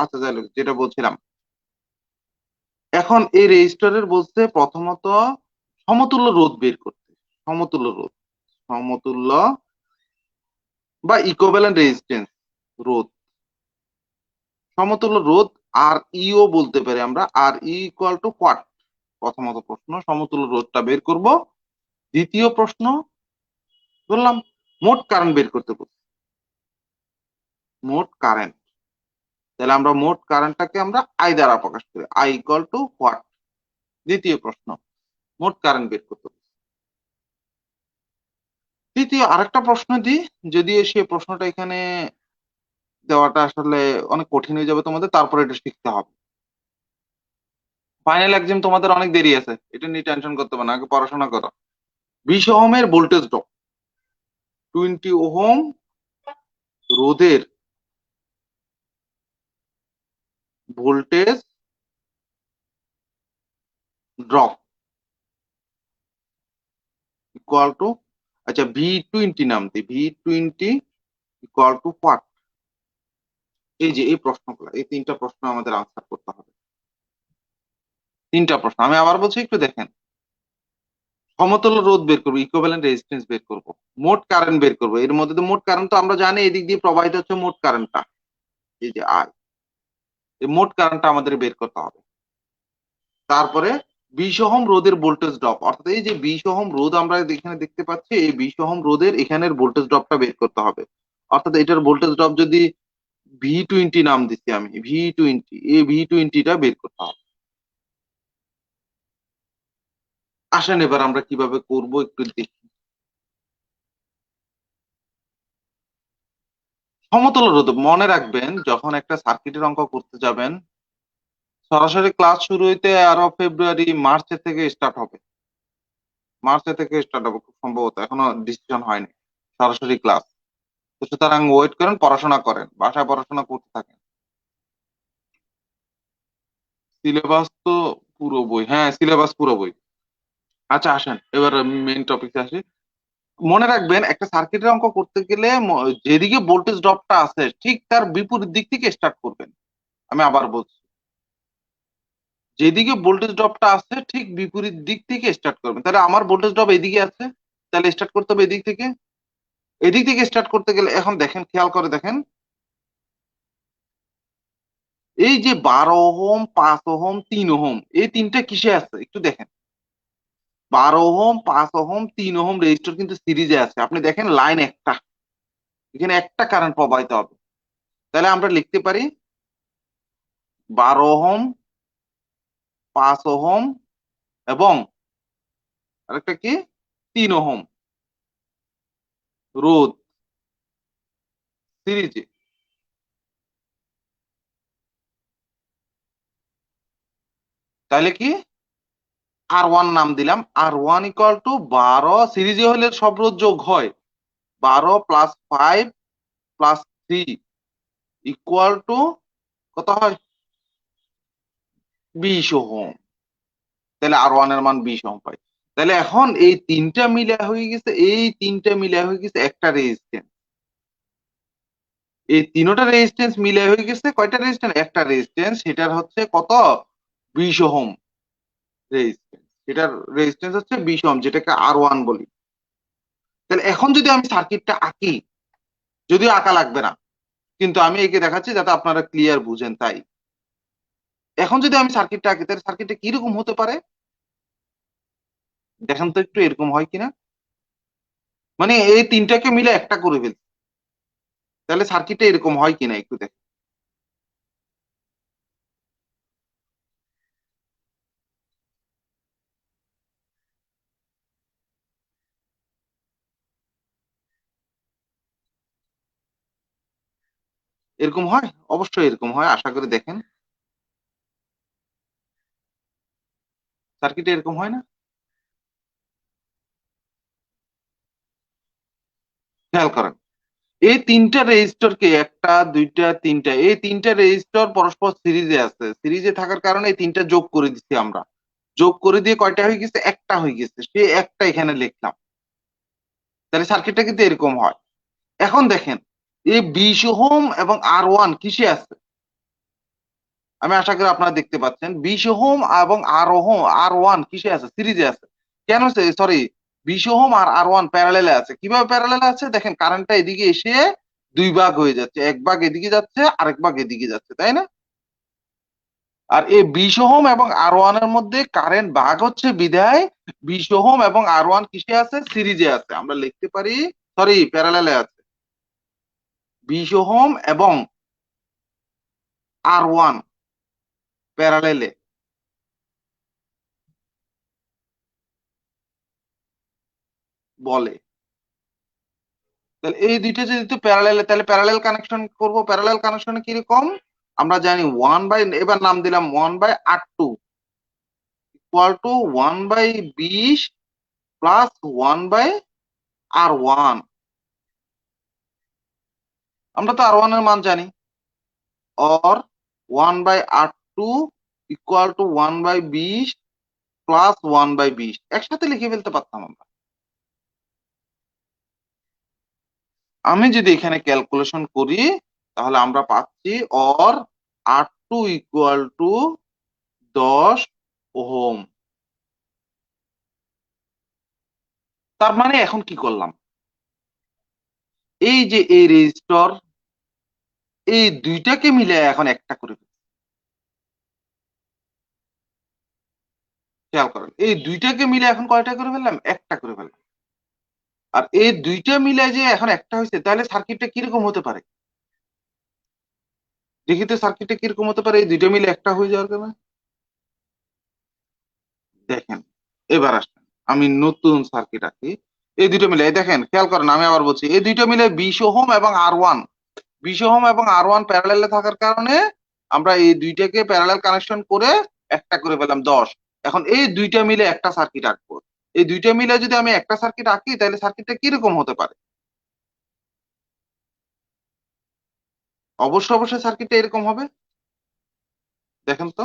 আচ্ছা যাই হোক, যেটা বলছিলাম, এখন এই রেজিস্টরের বলতে প্রথমত সমতুল্য রোধ বের করতে। সমতুল্য রোধ, সমতুল্য বা ইকুইভ্যালেন্ট রেজিস্ট্যান্স, রোধ, সমতুল্য রোধ। আর ইও বলতে পারি আমরা, আর ইকুয়াল টু হোয়াট। প্রথমত প্রশ্ন সমতুল্য রোধটা বের করব। দ্বিতীয় প্রশ্ন বললাম মোট কারেন্ট বের করতে বলছি, মোট কারেন্ট। তাহলে আমরা মোট কারেন্টটাকে আমরা আই দ্বারা প্রকাশ করি, আই ইকুয়াল টু হোয়াট। দ্বিতীয় প্রশ্ন মোট কারেন্ট বের করতে বলছি। তৃতীয় আরেকটা প্রশ্ন দিই, যদিও সে প্রশ্নটা এখানে দেওয়াটা আসলে অনেক কঠিন হয়ে যাবে তোমাদের, তারপরে এটা শিখতে হবে। ফাইনাল এক্সাম তোমাদের অনেক দেরি আছে, এটা নিয়ে টেনশন করতে হবে না, আগে পড়াশোনা করো। 20 ওহমের ভোল্টেজ ড্রপ, 20 ওহম রোধের ভোল্টেজ ড্রপ ইকুয়াল টু, আচ্ছা V20 নাম দিই, V20 ইকুয়াল টু হোয়াট। এই যে এই প্রশ্নগুলো, এই তিনটা প্রশ্ন আমাদের আনসার করতে হবে। তিনটা প্রশ্ন আমি আবার বলছি, একটু দেখেন। সমতুল্য রোধ বের করবো, ইকুইভ্যালেন্ট রেজিস্ট্যান্স বের করব, মোট কারেন্ট বের করব। এর মধ্যে তো মোট কারেন্ট তো আমরা জানি এদিক দিয়ে প্রবাহিত হচ্ছে মোট কারেন্টটা, এই যে আই, এই মোট কারেন্টটা আমাদের বের করতে হবে। তারপরে 20 ওহম রোধের ভোল্টেজ ড্রপ, অর্থাৎ এই যে 20 ওহম রোধ আমরা এখানে দেখতে পাচ্ছি, এই 20 ওহম রোধের এখানের ভোল্টেজ ড্রপটা বের করতে হবে। অর্থাৎ এটার ভোল্টেজ ড্রপ যদি V20 নাম দিচ্ছি আমি, V20, এই V20টা বের করতে হবে। আসেন এবার আমরা কিভাবে করব একটু দেখি। সমতুল্য রোধ মনে রাখবেন, যখন একটা সার্কিটের অঙ্ক করতে যাবেন, সরাসরি ক্লাস শুরু হইতে আরো ফেব্রুয়ারি মার্চের থেকে স্টার্ট হবে। মার্চে থেকে স্টার্ট হবে খুব সম্ভবত, এখনো ডিসিশন হয়নি সরাসরি ক্লাস। তো সুতরাং ওয়েট করেন, পড়াশোনা করেন, বাসায় পড়াশোনা করতে থাকেন। সিলেবাস তো পুরো বই, হ্যাঁ সিলেবাস পুরো বই। আচ্ছা আসেন এবার মেইন টপিকে আসি। মনে রাখবেন একটা সার্কিটের অঙ্ক করতে গেলে যেদিকে ভোল্টেজ ড্রপটা আছে ঠিক তার বিপরীত দিক থেকে স্টার্ট করবেন। আমি আবার বলছি, যেদিকে ভোল্টেজ ড্রপটা আছে ঠিক বিপরীত দিক থেকে স্টার্ট করবেন। তাহলে আমার ভোল্টেজ ড্রপ এদিকে আছে, তাহলে স্টার্ট করতে হবে এদিক থেকে। এদিক থেকে স্টার্ট করতে গেলে এখন দেখেন, খেয়াল করে দেখেন, এই যে 12 ওহম, 5 ওহম, 3 ওহম, এই তিনটা কিসে আছে একটু দেখেন। 12 ওহম, 5 ওহম, 3 ওহম রেজিস্টর কিন্তু সিরিজে আছে। আপনি দেখেন লাইন একটা, এখানে একটা কারেন্ট প্রবাহিত হবে। তাহলে আমরা লিখতে পারি 12 ওহম, 5 ওহম এবং আরেকটা কি 3 ওহম রোধ সিরিজে। তাহলে কি R1 নাম দিলাম, R1 ইকুয়াল টু 12, সিরিজে হলে সব রোধ যোগ হয়, 12 + 5 + 3 ইকুয়াল টু কত হয়, 20 ওহম। তাহলে R1 এর মান 20 ওহম পাই। তাহলে এখন এই তিনটা মিলে হয়ে গেছে, এই তিনটা মিলে হয়ে গেছে একটা রেজিস্ট্যান্স। এই তিনটা রেজিস্ট্যান্স মিলে হয়ে গেছে কয়টা রেজিস্ট্যান্স, একটা রেজিস্ট্যান্স, সেটার হচ্ছে কত, 20 ওহম রেজিস্ট্যান্স। সেটার রেজিস্ট্যান্স হচ্ছে 20 ওহম, যেটাকে R1 বলি। তাহলে এখন যদি আমি সার্কিটটা আঁকি, যদিও আঁকা লাগবে না, কিন্তু আমি এঁকে দেখাচ্ছি যাতে আপনারা ক্লিয়ার বুঝেন। তাই এখন যদি আমি সার্কিটটা আঁকি, তাহলে সার্কিটটা কিরকম হতে পারে দেখেন তো একটু, এরকম হয় কিনা। মানে এই তিনটাকে মিলে একটা করে ফেলছি, তাহলে সার্কিটটা এরকম হয় কিনা একটু দেখেন। এরকম হয়, অবশ্যই এরকম হয়, আশা করি দেখেন সার্কিটে এরকম হয় না। খেয়াল করেন, এই তিনটা রেজিস্টরকে, একটা, দুইটা, তিনটা, এই তিনটা রেজিস্টর পরস্পর সিরিজে আছে। সিরিজে থাকার কারণে এই তিনটা যোগ করে দিচ্ছি আমরা। যোগ করে দিয়ে কয়টা হয়ে গেছে, একটা হয়ে গেছে, সে একটা এখানে লিখলাম। তাহলে সার্কিটটা কিন্তু এরকম হয়। এখন দেখেন, এই 20 ওহম এবং R1 কিসে আছে, আমি আশা করি আপনারা দেখতে পাচ্ছেন 20 ওহম এবং R1 কিসে আছে, সিরিজে আছে। কেন, সরি, 20 ওহম আর R1 প্যারালেলে আছে। কিভাবে প্যারালেলে আছে দেখেন, কারেন্টটা এদিকে এসে দুই ভাগ হয়ে যাচ্ছে, এক ভাগ এদিকে যাচ্ছে, আরেক ভাগ এদিকে যাচ্ছে, তাই না। আর এই 20 ওহম এবং R1 এর মধ্যে কারেন্ট ভাগ হচ্ছে বিধায় 20 ওহম এবং R1 কিসে আছে, সিরিজে আছে। আমরা লিখতে পারি, সরি, প্যারালেলে আছে। 20 ওহম এবং R1 প্যারালেলে বলে। তাহলে এই দুইটা যদি প্যারালেল, তাহলে প্যারালেল কানেকশন করব। প্যারালেল কানেকশনে কিরকম, আমরা জানি 1 বাই, এবার নাম দিলাম 1/R2 equal to 1/20 plus 1/R1। আমরা তো R1 এর মান জানি, or 1/R2 equal to 1/20 plus 1/20, একসাথে লিখে ফেলতে পারতাম আমরা। আমি যদি এখানে ক্যালকুলেশন করি, তাহলে আমরা পাচ্ছি or R2 equal to 10 ohm. তার মানে এখন কি করলাম, এই যে এই রেজিস্টর, এই দুইটাকে মিলে এখন একটা করে ফেললাম। খেয়াল করেন, এই দুইটাকে মিলে এখন কয়টা করে ফেললাম, একটা করে ফেললাম। আর এই দুইটা মিলে যে এখন একটা হয়েছে, তাহলে সার্কিটটা কিরকম হতে পারে দেখি তো, সার্কিটটা কিরকম হতে পারে এই দুইটা মিলে একটা হয়ে যাওয়ার কারণে। দেখেন, এবার আসেন, আমি নতুন সার্কিট আঁকি। এই দুটো মিলে, এই দেখেন, খেয়াল করেন, আমি আবার বলছি, এই দুইটা মিলে 20 ওহম এবং R1, 20 ওহম এবং R1 প্যারালেলে থাকার কারণে আমরা এই দুইটাকে প্যারালেল কানেকশন করে একটা করে পেলাম 10। এখন এই দুইটা মিলে একটা সার্কিট আঁকবো। এই দুইটা মিলে যদি আমি একটা সার্কিট আঁকি, তাহলে সার্কিটটা কিরকম হতে পারে, অবশ্যই অবশ্যই সার্কিটটা এরকম হবে। দেখেন তো,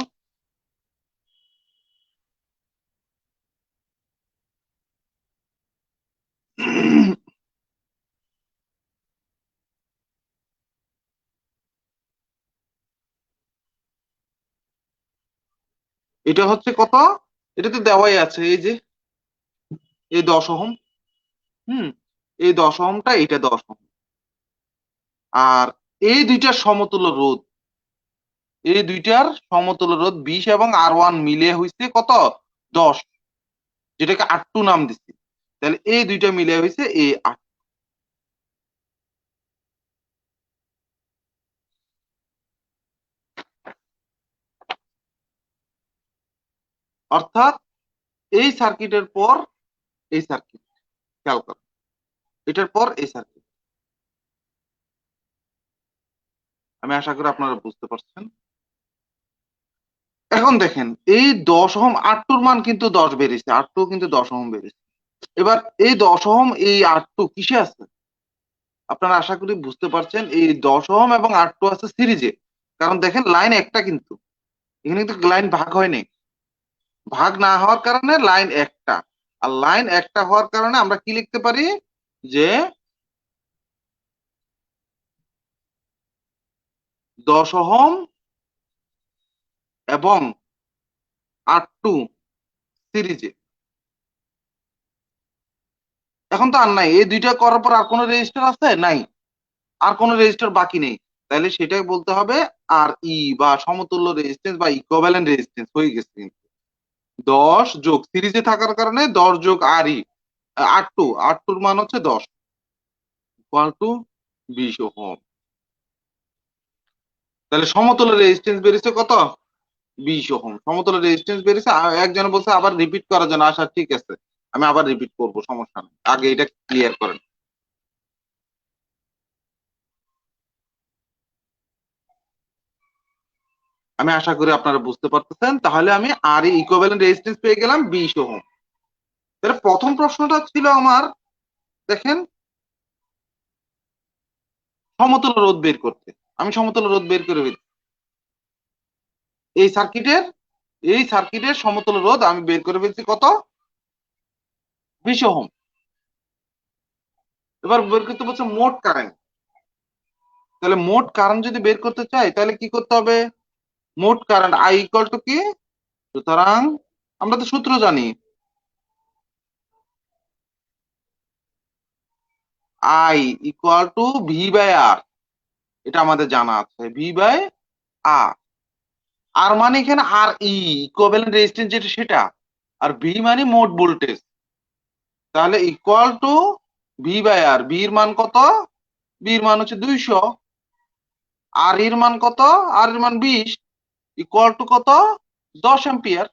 এটা হচ্ছে কত, এটা তো দেওয়াই আছে, এই যে এই 10 ওহম। হুম, এই 10 ওহমটা, এটা 10 ওহম। আর এই দুইটার সমতুল্য রোধ, এই দুইটার সমতুল্য রোধ 20 এবং R1 মিলে হইছে কত? 10, যেটাকে R2 নাম দিচ্ছি। তাহলে এই দুইটা মিলে হইছে এই R। অর্থাৎ এই সার্কিটের পর এই সার্কিট, খেয়াল করো, এটার পর এই সার্কিট। আমি আশা করি আপনারা বুঝতে পারছেন। এখন দেখেন এই 10 ওহম R2 এর মান কিন্তু 10 বেরিয়েছে, R2 কিন্তু 10 ওহম বেরিয়েছে। এবার এই 10 ওহম এই R2 কিসে আছে? আপনারা আশা করি বুঝতে পারছেন, এই 10 ওহম এবং R2 আছে সিরিজে। কারণ দেখেন লাইন একটা, কিন্তু এখানে কিন্তু লাইন ভাগ হয়নি। ভাগ না হওয়ার কারণে লাইন একটা, আর লাইন একটা হওয়ার কারণে আমরা কি লিখতে পারি যে 10 ওহম এবং R2 সিরিজে। এখন তো আর নাই, এই দুইটা করার পর আর কোনো রেজিস্টার আছে নাই, আর কোনো রেজিস্টার বাকি নেই। তাহলে সেটাই বলতে হবে আর ই বা সমতুল্য রেজিস্ট্যান্স বা ইকুইভ্যালেন্ট রেজিস্ট্যান্স হয়ে গেছে। 10 যোগ সিরিজে থাকার কারণে 10 যোগ আর ই R2 এর মান হচ্ছে 10 ইকুয়াল টু 20 ওহম। তাহলে সমতুল্য রেজিস্ট্যান্স বেরিয়েছে কত? 20 ওহম সমতুল্য রেজিস্ট্যান্স বেরিয়েছে। একজন বলছে আবার রিপিট করার জন্য। আচ্ছা ঠিক আছে, আমি আবার রিপিট করব, সমস্যা নেই, আগে এটা ক্লিয়ার করেন। আমি আশা করি আপনারা বুঝতে পারতেছেন। তাহলে আমি আর ইকুইভ্যালেন্ট রেজিস্ট্যান্স পেয়ে গেলাম 20 ওহম। তাহলে প্রথম প্রশ্নটা ছিল আমার, দেখেন, সমতুল্য রোধ বের করতে। আমি সমতুল্য রোধ বের করে ফেলছি। এই সার্কিটের সমতুল্য রোধ আমি বের করে ফেলছি কত? 20 ওহম। এবার বের করতে বলছে মোট কারেন্ট। তাহলে মোট কারেন্ট যদি বের করতে চাই তাহলে কি করতে হবে? মোট কারেন্ট আই ইকুয়াল টু কি? সুতরাং আমরা তো সূত্র জানি, I equal to V by R. এটা আমাদের জানা আছে, ভি বাই আর। আর মানে এখানে আর ইকুইভ্যালেন্ট রেজিস্ট্যান্স যেটা সেটা, আর ভি মানে মোট ভোল্টেজ। তাহলে equal to V by R. V এর মান কত? ভি এর মান হচ্ছে 200। আর এর মান কত? আর এর মান 20, ইকুয়াল টু কত? 10 এম্পিয়ার।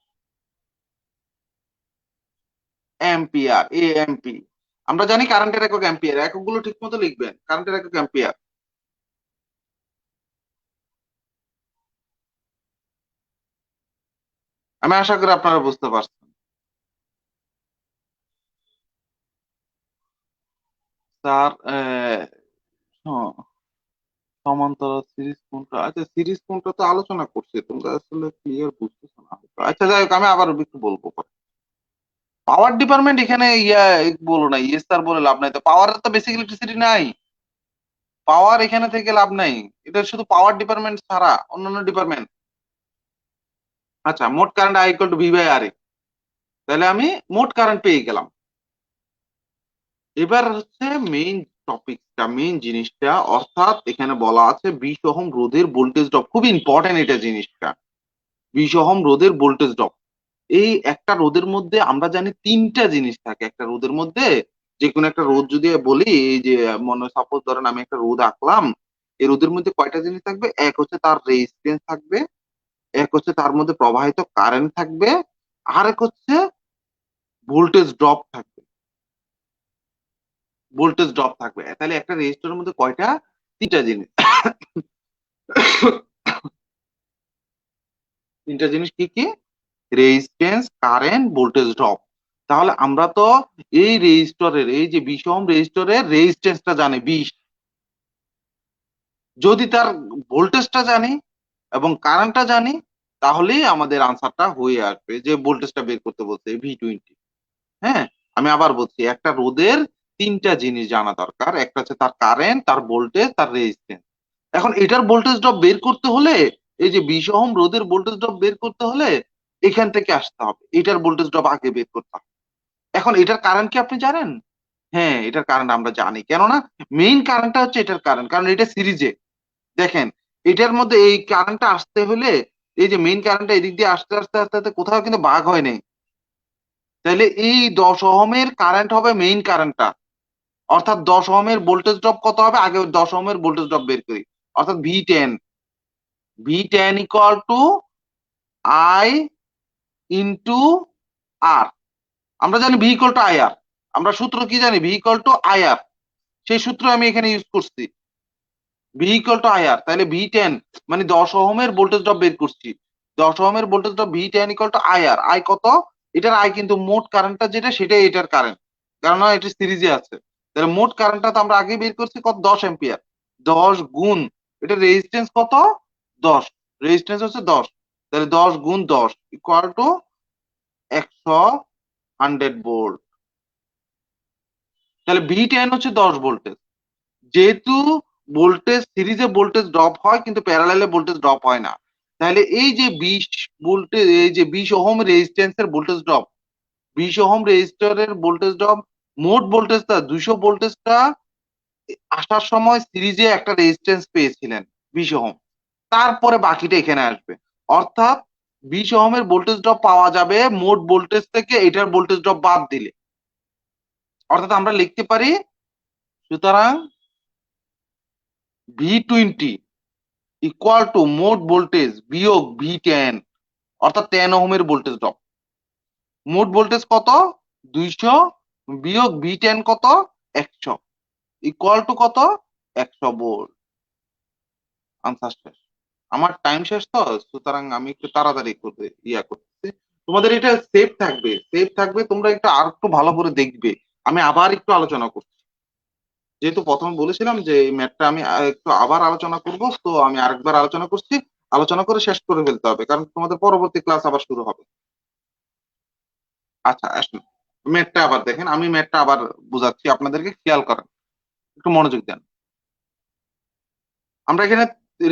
এম্পিয়ার, এ এমপি। আমরা জানি কারেন্টের একক অ্যাম্পিয়ার। এককগুলো ঠিক মতো লিখবেন, কারেন্টের একক অ্যাম্পিয়ার। আমি আশা করি আপনারা বুঝতে পারছেন। স্যার সমান্তরাল সিরিজ কোনটা? আচ্ছা সিরিজ কোনটা তো আলোচনা করছি, তোমরা আসলে ক্লিয়ার বুঝতেছো না। আচ্ছা যাই হোক, আমি আবার একটু বলবো। পাওয়ার ডিপার্টমেন্ট এখানে বলো না, ইয়েস স্যার বলে লাভ নাই। তো পাওয়ারের তো বেসিক ইলেকট্রিসিটি নাই, পাওয়ার এখানে থেকে লাভ নাই। এটা শুধু পাওয়ার ডিপার্টমেন্ট ছাড়া অন্যান্য ডিপার্টমেন্ট। আচ্ছা, মোট current I equal to V by R. তাহলে আমি মোট কারেন্ট পেয়ে গেলাম। এবার হচ্ছে মেইন টপিকটা, মেইন জিনিসটা, অর্থাৎ এখানে বলা আছে 20 ওহম রোধের ভোল্টেজ ড্রপ। খুব ইম্পর্টেন্ট এটা জিনিসটা, 20 ওহম রোধের ভোল্টেজ ড্রপ। এই একটা রোধের মধ্যে আমরা জানি তিনটা জিনিস থাকে। একটা রোধের মধ্যে, যে কোনো একটা রোধ যদি বলি, এই যে মনে সাপোজ ধরেন আমি একটা রোধ আঁকলাম, এই রোধের মধ্যে কয়টা জিনিস থাকবে? এক হচ্ছে তার রেজিস্ট্যান্স থাকবে, এক হচ্ছে তার মধ্যে প্রবাহিত কারেন্ট থাকবে, আর এক হচ্ছে ভোল্টেজ ড্রপ থাকবে। ভোল্টেজ ড্রপ থাকবে। তাহলে একটা রেজিস্টরের মধ্যে কয়টা? তিনটা জিনিস। তিনটা জিনিস কি কি? Resistance, current, voltage drop. তাহলে আমরা তো এই রেজিস্টরের, এই যে 20 ওহম রেজিস্টরের রেজিস্ট্যান্সটা জানি 20। যদি তার ভোল্টেজটা জানি এবং কারেন্টটা জানি, তাহলেই আমাদের আনসারটা হয়ে আসবে। যে ভোল্টেজটা বের করতে বলছে V20। হ্যাঁ, আমি আবার বলছি, একটা রোধের তিনটা জিনিস জানা দরকার। একটা হচ্ছে তার কারেন্ট, তার ভোল্টেজ, তার রেজিস্ট্যান্স। এখন এটার ভোল্টেজ ড্রপ বের করতে হলে, এই যে 20 ওহম রোধের ভোল্টেজ ড্রপ বের করতে হলে এখান থেকে আসতে হবে। এটার ভোল্টেজ ড্রপ আগে বের করতে হবে। এখন এটার কারণ কি আপনি জানেন? হ্যাঁ, এটার কারণ আমরা জানি, কেননা মেইন কারণটা হচ্ছে এটার কারণ, কারণ এটা সিরিজে দেখেন এটার মধ্যে এই কারণটা আসতে হলে এই যে মেইন কারণটা এদিক দিয়ে আসতে আসতে আসতে আসতে কোথাও কিন্তু ভাগ হয় নাই। তাহলে এই 10 ওহমের কারেন্ট হবে মেইন কারেন্টটা, অর্থাৎ 10 ওহমের ভোল্টেজ ড্রপ কত হবে, আগে 10 ওহমের ভোল্টেজ ড্রপ বের করি, অর্থাৎ V10 equal to I into R. আমরা জানি V equal to I R, আমরা সূত্র কি জানি, V equal to I R, সেই সূত্র আমি এখানে ইউজ করছি, V equal to I R. তাহলে V10 মানে 10 ওহমের ভোল্টেজ ড্রপ বের করছি, 10 ওহমের voltage drop V10 equal to I R. I কত, এটার আই কিন্তু মোট কারেন্টটা যেটা সেটাই এটার কারেন্ট, কারণ এটা সিরিজে আছে। তাহলে মোট কারেন্টটা তো আমরা আগে বের করছি কত, 10 এম্পিয়ার। 10 গুণ এটা রেজিস্ট্যান্স কত, 10, রেজিস্ট্যান্স হচ্ছে 10, তাহলে 10 গুণ 10 ইকুয়াল টু 100 ভোল্ট। তাহলে V10 হচ্ছে 10 ভোল্টেজ। যেহেতু ভোল্টেজ সিরিজে ভোল্টেজ ড্রপ হয় কিন্তু প্যারালালে ভোল্টেজ ড্রপ হয় না, তাহলে এই যে 20 ভোল্টেজ, এই যে 20 ওহম রেজিস্ট্যান্সের ভোল্টেজ ড্রপ, 20 ওহম রেজিস্টরের ভোল্টেজ ড্রপ, মোট ভোল্টেজটা 200 ভোল্টেজটা আসার সময় সিরিজে একটা রেজিস্ট্যান্স পেয়েছিলেন 20 ওহম, তারপরে বাকিটা এখানে আসবে, অর্থাৎ 20 ওহমের ভোল্টেজ ড্রপ পাওয়া যাবে মোট ভোল্টেজ থেকে এটার ভোল্টেজ ড্রপ বাদ দিলে। অর্থাৎ আমরা লিখতে পারি সুতরাং V20 ইকুয়াল টু মোট ভোল্টেজ বিয়োগ V10, অর্থাৎ 10 ওহমের ভোল্টেজ ড্রপ। মোট ভোল্টেজ কত, 200 বিয়োগ V10 কত, 100 ইকুয়াল টু কত, 100 ভোল্ট। আনসার শেষ। আমার টাইম শেষ তো, সুতরাং আমি একটু তাড়াতাড়ি করতে করতেছি। তোমাদের এটা সেভ থাকবে, সেভ থাকবে, তোমরা একটু আর একটু ভালো করে দেখবে। আমি আবার একটু আলোচনা করছি, যেহেতু প্রথমে বলেছিলাম যে এই ম্যাথটা আমি একটু আবার আলোচনা করব, তো আমি আরেকবার আলোচনা করছি, আলোচনা করে শেষ করে ফেলতে হবে, কারণ তোমাদের পরবর্তী ক্লাস আবার শুরু হবে। আচ্ছা আসুন, ম্যাথটা আবার দেখেন, আমি ম্যাথটা আবার বুঝাচ্ছি আপনাদেরকে, খেয়াল করেন, একটু মনোযোগ দেন। আমরা এখানে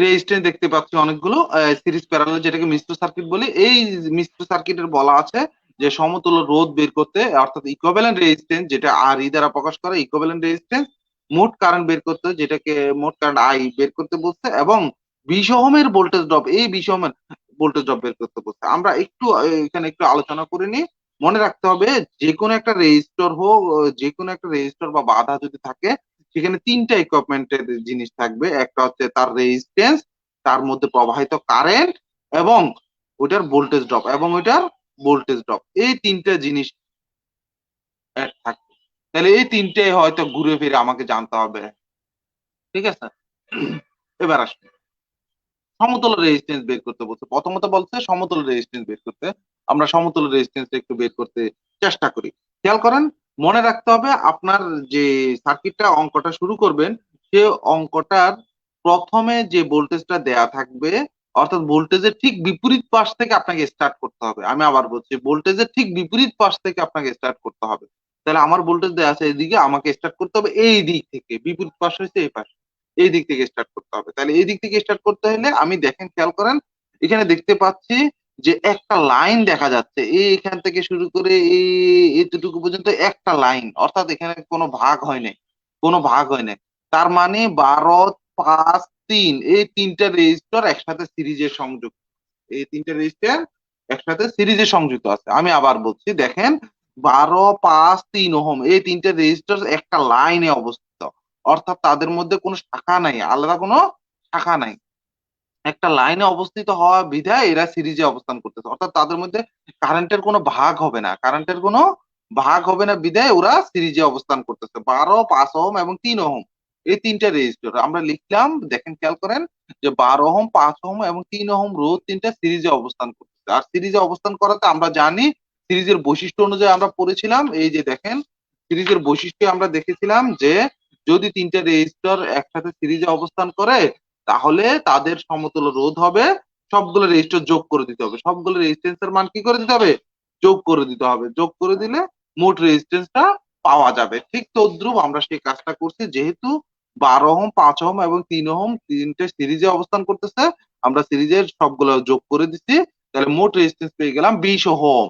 রেজিস্ট্যান্স দেখতে পাচ্ছি অনেকগুলো, সিরিজ প্যারালাল যেটাকে মিশ্র সার্কিট বলি। এই মিশ্র সার্কিটের বলা আছে যে সমতুল্য রোধ বের করতে, অর্থাৎ ইকুইভ্যালেন্ট রেজিস্ট্যান্স যেটা আর ই দ্বারা প্রকাশ করে, ইকুইভ্যালেন্ট রেজিস্ট্যান্স, মোট কারেন্ট বের করতে যেটাকে মোট কারেন্ট আই বের করতে বলছে, এবং 20 ওহমের ভোল্টেজ ড্রপ, এই 20 ওহমের ভোল্টেজ ড্রপ বের করতে বলছে। আমরা একটু এখানে একটু আলোচনা করে নিই। মনে রাখতে হবে যে কোনো একটা রেজিস্টর হোক, যে কোনো একটা রেজিস্টর বা বাধা যদি থাকে, সেখানে তিনটা ইকুইপমেন্টের জিনিস থাকবে, একটা হচ্ছে তার রেজিস্ট্যান্স, তার মধ্যে প্রবাহিত কারেন্ট, এবং ওইটার ভোল্টেজ ড্রপ, এবং ওইটার ভোল্টেজ ড্রপ, এই তিনটা জিনিস থাকবে। তাহলে এই তিনটে হয়তো ঘুরে ফিরে আমাকে জানতে হবে, ঠিক আছে? এবার আসবে সমতুল্য রেজিস্ট্যান্স বের করতে বলছে, প্রথমত বলছে সমতুল্য রেজিস্ট্যান্স বের করতে। আমরা সমতুল্য রেজিস্ট্যান্স একটু বের করতে চেষ্টা করি। খেয়াল করেন, মনে রাখতে হবে আপনার যে সার্কিটটা অঙ্কটা শুরু করবেন, সে অঙ্কটার প্রথমে যে ভোল্টেজটা দেয়া থাকবে, অর্থাৎ ভোল্টেজের ঠিক বিপরীত পাশ থেকে আপনাকে স্টার্ট করতে হবে। আমি আবার বলছি, ভোল্টেজের ঠিক বিপরীত পাশ থেকে আপনাকে স্টার্ট করতে হবে। তাহলে আমার ভোল্টেজ দেয়া আছে এদিকে, আমাকে স্টার্ট করতে হবে এই দিক থেকে, বিপরীত পাশ হচ্ছে এই পাশ, এই দিক থেকে স্টার্ট করতে হবে। তাহলে এই দিক থেকে স্টার্ট করতে হলে আমি দেখেন, খেয়াল করেন, এখানে দেখতে পাচ্ছি যে একটা লাইন দেখা যাচ্ছে, এই এখান থেকে শুরু করে এই এতটুকু পর্যন্ত একটা লাইন, অর্থাৎ এখানে কোনো ভাগ হয় নাই, কোনো ভাগ হয় নাই। তার মানে 12, 5, 3, এই তিনটা রেজিস্টর একসাথে সিরিজে সংযুক্ত, এই তিনটা রেজিস্টর একসাথে সিরিজে সংযুক্ত আছে। আমি আবার বলছি, দেখেন 12, 5, 3 ওহম এই তিনটা রেজিস্টর একটা লাইনে অবস্থিত, অর্থাৎ তাদের মধ্যে কোনো শাখা নাই, আলাদা কোনো শাখা নাই, একটা লাইনে অবস্থিত হওয়া বিধায় এরা সিরিজে অবস্থান করতেছে, অর্থাৎ তাদের মধ্যে কারেন্টের কোনো ভাগ হবে না, কারেন্টের কোনো ভাগ হবে না বিধায় ওরা সিরিজে অবস্থান করতেছে। 12, 5 ওহম এবং 3 ওহম এই তিনটা রেজিস্টর আমরা লিখলাম, দেখেন খেয়াল করেন যে 12 ওহম, 5 ওহম এবং 3 ওহম রোধ তিনটা সিরিজে অবস্থান করতেছে। আর সিরিজে অবস্থান করাতে আমরা জানি, সিরিজের বৈশিষ্ট্য অনুযায়ী আমরা পড়েছিলাম, এই যে দেখেন সিরিজের বৈশিষ্ট্য আমরা দেখেছিলাম যে যদি তিনটা রেজিস্টর একসাথে সিরিজে অবস্থান করে, তাহলে তাদের সমতুল্য রোধ হবে, সবগুলো রেজিস্টর যোগ করে দিতে হবে, সবগুলো রেজিস্ট্যান্সের মান কি করে দিতে হবে, যোগ করে দিতে হবে। যোগ করে দিলে মোট রেজিস্ট্যান্সটা পাওয়া যাবে। ঠিক তদ্রুপ আমরা সেই কাজটা করছি, যেহেতু 12 ওহম, 5 ওহম এবং 3 ওহম তিনটে সিরিজে অবস্থান করতেছে, আমরা সিরিজের সবগুলো যোগ করে দিচ্ছি, তাহলে মোট রেজিস্ট্যান্স পেয়ে গেলাম 20 ওহম।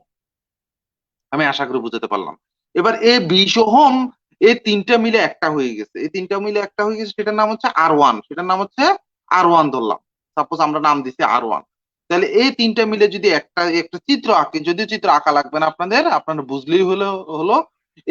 আমি আশা করি বুঝাতে পারলাম। এবার এই 20 ওহম এই তিনটা মিলে একটা হয়ে গেছে, এই তিনটা মিলে একটা হয়ে গেছে, সেটার নাম হচ্ছে R1, সেটার নাম হচ্ছে R1 ধরলাম, সাপোজ আমরা নাম দিচ্ছি R1। তাহলে এই তিনটা মিলে যদি একটা একটা চিত্র আঁকি, যদিও চিত্র আঁকা লাগবে না আপনাদের, আপনারা বুঝলেই হলো হলো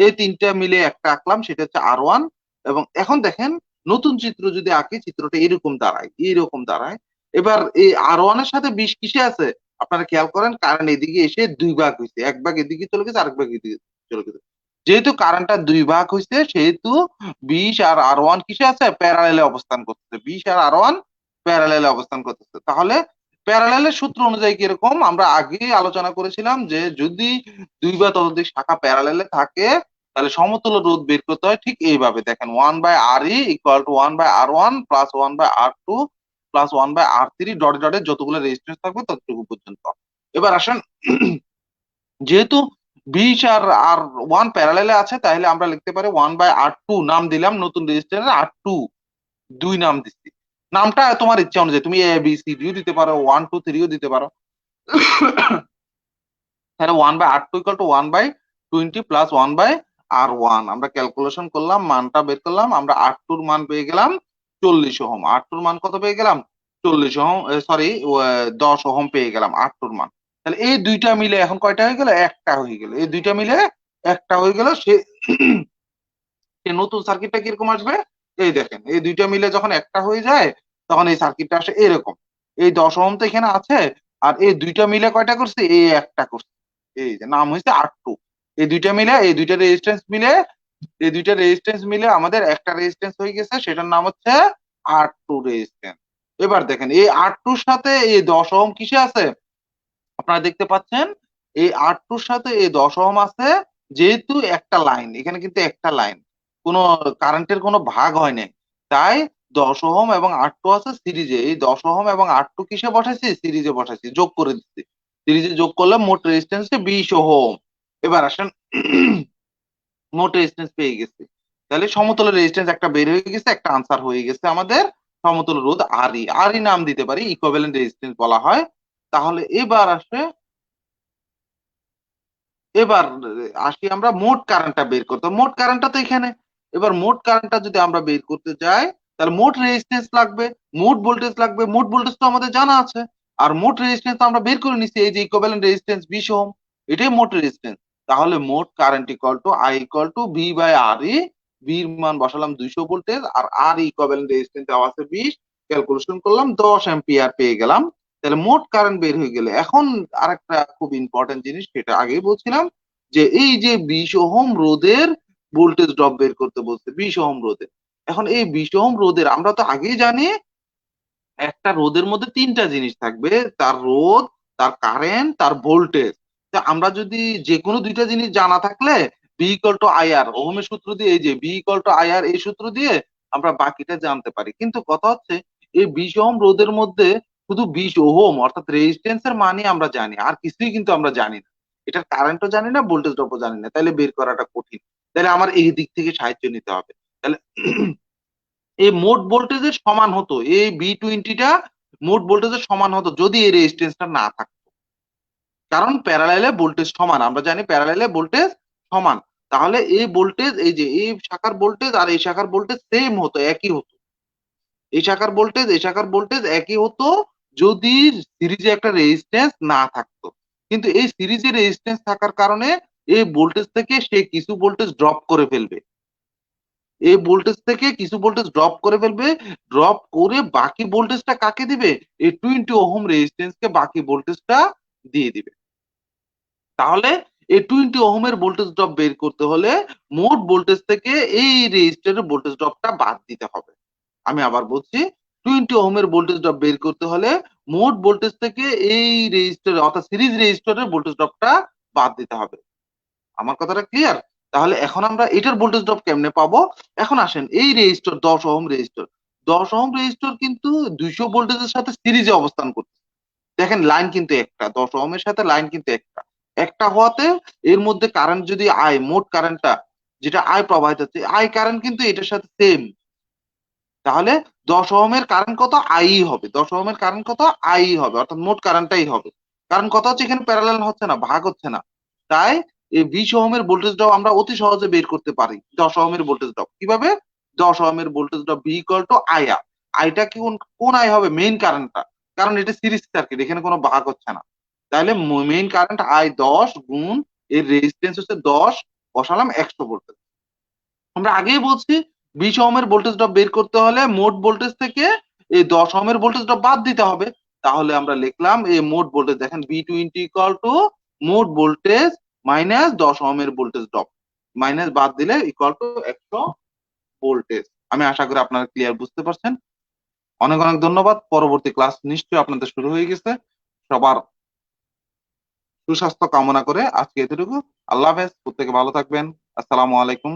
এই তিনটা মিলে একটা আঁকলাম, সেটা হচ্ছে R1। এবং এখন দেখেন নতুন চিত্র যদি আঁকি, চিত্রটা এরকম দাঁড়ায়, এইরকম দাঁড়ায়। এবার এই R1 এর সাথে 20 কিসে আছে আপনারা খেয়াল করেন, কারণ এদিকে এসে দুই ভাগ হয়েছে, এক ভাগ এদিকে চলে গেছে, আরেক ভাগ এদিকে চলে গেছে। যেহেতু কারেন্টটা দুই ভাগ হয়েছে, সেহেতু 20 আর R1 কিসে আছে, প্যারালেলে অবস্থান করতেছে, 20 আর R1 প্যারালেলে অবস্থান করতেছে। তাহলে প্যারালেলের সূত্র অনুযায়ী কিরকম, আমরা আগে আলোচনা করেছিলাম যে যদি দুই বা ততোধিক শাখা প্যারালেলে থাকে, তাহলে সমতুল্য রোধ বের করতে হয় ঠিক এইভাবে। দেখেন 1/Re equal to 1/R1 plus 1/R2 plus 1/R3 ডটে ডটে যতগুলো রেজিস্ট্যান্স থাকবে ততটুকু পর্যন্ত। এবার আসেন, যেহেতু 20 আর R1 প্যারালেলে আছে, তাহলে আমরা লিখতে পারি 1/R2, নাম দিলাম নতুন রেজিস্ট্যান্সের R2, দুই নাম দিচ্ছি। নামটা তোমার ইচ্ছা অনুযায়ী, তুমি ABCDও দিতে পারো, 1 2 3ও দিতে পারো। তাহলে 1/R2 equal to 1/20 plus 1/R1। আমরা ক্যালকুলেশন করলাম, মানটা বের করলাম, আমরা R2 এর মান পেয়ে গেলাম 40 ওহম। R2 এর মান কত পেয়ে গেলাম, 40 ওহম, সরি 10 ওহম পেয়ে গেলাম R2 এর মান। তাহলে এই দুইটা মিলে এখন কয়টা হয়ে গেল, একটা হয়ে গেল, এই দুইটা মিলে একটা হয়ে গেল। সে নতুন সার্কিটটা কিরকম আসবে, এই দেখেন এই দুইটা মিলে যখন একটা হয়ে যায়, তখন এই সার্কিটটা আসে এরকম। এই 10 ওহম তো এখানে আছে, আর এই দুইটা মিলে কয়টা করছে, এই একটা করছে, এই যে নাম হয়েছে R2। এই দুইটা মিলে, এই দুইটা রেজিস্ট্যান্স মিলে, এই দুইটা রেজিস্ট্যান্স মিলে আমাদের একটা রেজিস্ট্যান্স হয়ে গেছে, সেটার নাম হচ্ছে R2 রেজিস্ট্যান্স। এবার দেখেন এই R2 এর সাথে এই 10 ওহম কিসে আছে, আপনারা দেখতে পাচ্ছেন এই R2 এর সাথে এই 10 ওহম আছে। যেহেতু একটা লাইন, এখানে কিন্তু একটা লাইন, কোনো কারেন্টের কোনো ভাগ হয় নাই, তাই 10 ওহম এবং R2 আছে সিরিজে। এই 10 ওহম এবং R2 কিসে বসাইছি, সিরিজে বসাইছি, যোগ করে দিচ্ছি। সিরিজে যোগ করলে মোট রেজিস্ট্যান্স 20 ওহম। এবার আসেন, মোট রেজিস্ট্যান্স পেয়ে গেছি। তাহলে সমতুল্য রেজিস্ট্যান্স একটা বের হয়ে গেছে, একটা আনসার হয়ে গেছে আমাদের। সমতুল্য রোধ Re, Re নাম দিতে পারি, ইকুইভ্যালেন্ট রেজিস্ট্যান্স বলা হয়। তাহলে এবার আসে, এবার আসি আমরা মোট কারেন্টটা বের করতে। মোট কারেন্টটা তো এখানে, এবার মোট কারেন্টটা যদি আমরা বের করতে যাই, তাহলে মোট রেজিস্ট্যান্স লাগবে, মোট ভোল্টেজ লাগবে। মোট ভোল্টেজ তো আমাদের জানা আছে, আর মোট রেজিস্ট্যান্স আমরা বের করে নিচ্ছি, এই যে ইকুইভ্যালেন্ট রেজিস্ট্যান্স 20 ওহম, এটাই মোট রেজিস্ট্যান্স। তাহলে মোট current equal to I equal to V/Re, V এর মান বসালাম 200 ভোল্টেজ, আর Re ইকুইভ্যালেন্ট রেজিস্ট্যান্স দেওয়া আছে 20, ক্যালকুলেশন করলাম 10 অ্যাম্পিয়ার পেয়ে গেলাম। তাহলে মোট কারেন্ট বের হয়ে গেলে এখন আরেকটা খুব ইম্পর্টেন্ট জিনিস, সেটা আগেই বলছিলাম, যে এই যে 20 ওহম রোধের ভোল্টেজ ড্রপ বের করতে বলছে, 20 ওহম রোধের। এখন এই 20 ওহম রোধের আমরা তো আগেই জানি একটা রোধের মধ্যে তিনটা জিনিস থাকবে, তার রোধ, তার কারেন্ট, তার ভোল্টেজ। তা আমরা যদি যে কোনো দুইটা জিনিস জানা থাকলে, বি ইকুয়াল টু আইআর, ওহমের সূত্র দিয়ে, এই যে বি ইকুয়াল টু আইআর এই সূত্র দিয়ে আমরা বাকিটা জানতে পারি। কিন্তু কথা হচ্ছে এই 20 ওহম রোধের মধ্যে শুধু 20 ওহম অর্থাৎ রেজিস্ট্যান্স এর মানই আমরা জানি, আর কিছুই কিন্তু আমরা জানি না। এটার কারেন্টও জানি না, ভোল্টেজ ড্রপও জানি না, তাহলে বের করাটা কঠিন। তাহলে আমার এই দিক থেকে সাহায্য নিতে হবে। তাহলে এই মোট ভোল্টেজের সমান হতো, এই B20টা মোট ভোল্টেজের সমান হতো যদি এই রেজিস্ট্যান্সটা না থাকতো। কারণ প্যারালালে ভোল্টেজ সমান, আমরা জানি প্যারালালে ভোল্টেজ সমান। তাহলে এই ভোল্টেজ, এই যে এই শাখার ভোল্টেজ আর এই শাখার ভোল্টেজ সেম হতো, একই হতো। এই শাখার ভোল্টেজ, এই শাখার ভোল্টেজ একই হতো যদি সিরিজে একটা রেজিস্ট্যান্স না থাকতো। কিন্তু এই সিরিজে রেজিস্ট্যান্স থাকার কারণে এই ভোল্টেজ থেকে সে কিছু ভোল্টেজ ড্রপ করে ফেলবে, এই ভোল্টেজ থেকে কিছু ভোল্টেজ ড্রপ করে ফেলবে। ড্রপ করে বাকি ভোল্টেজটা কাকে দিবে, এই 20 ওহম রেজিস্ট্যান্স কে বাকি ভোল্টেজটা দিয়ে দিবে। তাহলে এই 20 ওহমের ভোল্টেজ ড্রপ বের করতে হলে মোট ভোল্টেজ থেকে এই রেজিস্টরের ভোল্টেজ ড্রপটা বাদ দিতে হবে। আমি আবার বলছি, 20 ওহমের ভোল্টেজ ড্রপ বের করতে হলে মোট ভোল্টেজ থেকে এই রেজিস্টর অর্থাৎ সিরিজ রেজিস্টরের ভোল্টেজ ড্রপটা বাদ দিতে হবে। আমার কথাটা ক্লিয়ার? তাহলে এখন আমরা এটার ভোল্টেজ ড্রপ কেমনে পাবো? এখন আসেন এই resistor 10 ohm resistor, 10 ohm resistor কিন্তু 200 ভোল্টেজের সাথে সিরিজে অবস্থান করছে। দেখেন লাইন কিন্তু একটা, 10 ওহমের সাথে লাইন কিন্তু একটা। একটা হওয়াতে এর মধ্যে কারেন্ট যদি আই, মোট কারেন্টটা যেটা আই প্রবাহিত হচ্ছে, আই কারেন্ট কিন্তু এটার সাথে সেম। তাহলে 10 ওহমের কারেন্ট কত, আই হবে। 10 ওহমের কারেন্ট কত, আই হবে, অর্থাৎ মোট কারেন্টটাই হবে। কারণ কথা হচ্ছে এখানে প্যারালাল হচ্ছে না, ভাগ হচ্ছে না। তাই এই 20 ওহমের ভোল্টেজ ড্রপ আমরা অতি সহজে বের করতে পারি। 10 ওহমের ভোল্টেজ ড্রপ কিভাবে? 10 ওহমের voltage drop V equal two IR. আইটা কি কোন আই হবে? মেইন কারেন্টটা, কারণ এটা সিরিজ সার্কিট, এখানে কোনো ভাগ হচ্ছে না। তাহলে মেইন কারেন্ট আই 10 গুণ এর রেজিস্ট্যান্স হচ্ছে 10, বসালাম 100 ভোল্টেজ। আমরা আগেই বলছি 20 ওহমের ভোল্টেজ ড্রপ বের করতে হলে মোট ভোল্টেজ থেকে এই 10 ওহমের ভোল্টেজ ড্রপ বাদ দিতে হবে। তাহলে আমরা লিখলাম এই মোট ভোল্টেজ, দেখেন V20 ইকুয়াল টু মোট ভোল্টেজ মাইনাস 10 ওহমের ভোল্টেজ ড্রপ, মাইনাস বাদ দিলে ইকুয়াল টু 100 ভোল্টেজ। আমি আশা করি আপনারা ক্লিয়ার বুঝতে পারছেন। অনেক অনেক ধন্যবাদ। পরবর্তী ক্লাস নিশ্চয়ই আপনাদের শুরু হয়ে গেছে। সবার সুস্বাস্থ্য কামনা করে আজকে এতটুকু। আল্লাহ হাফেজ, প্রত্যেকে ভালো থাকবেন। আসসালামু আলাইকুম।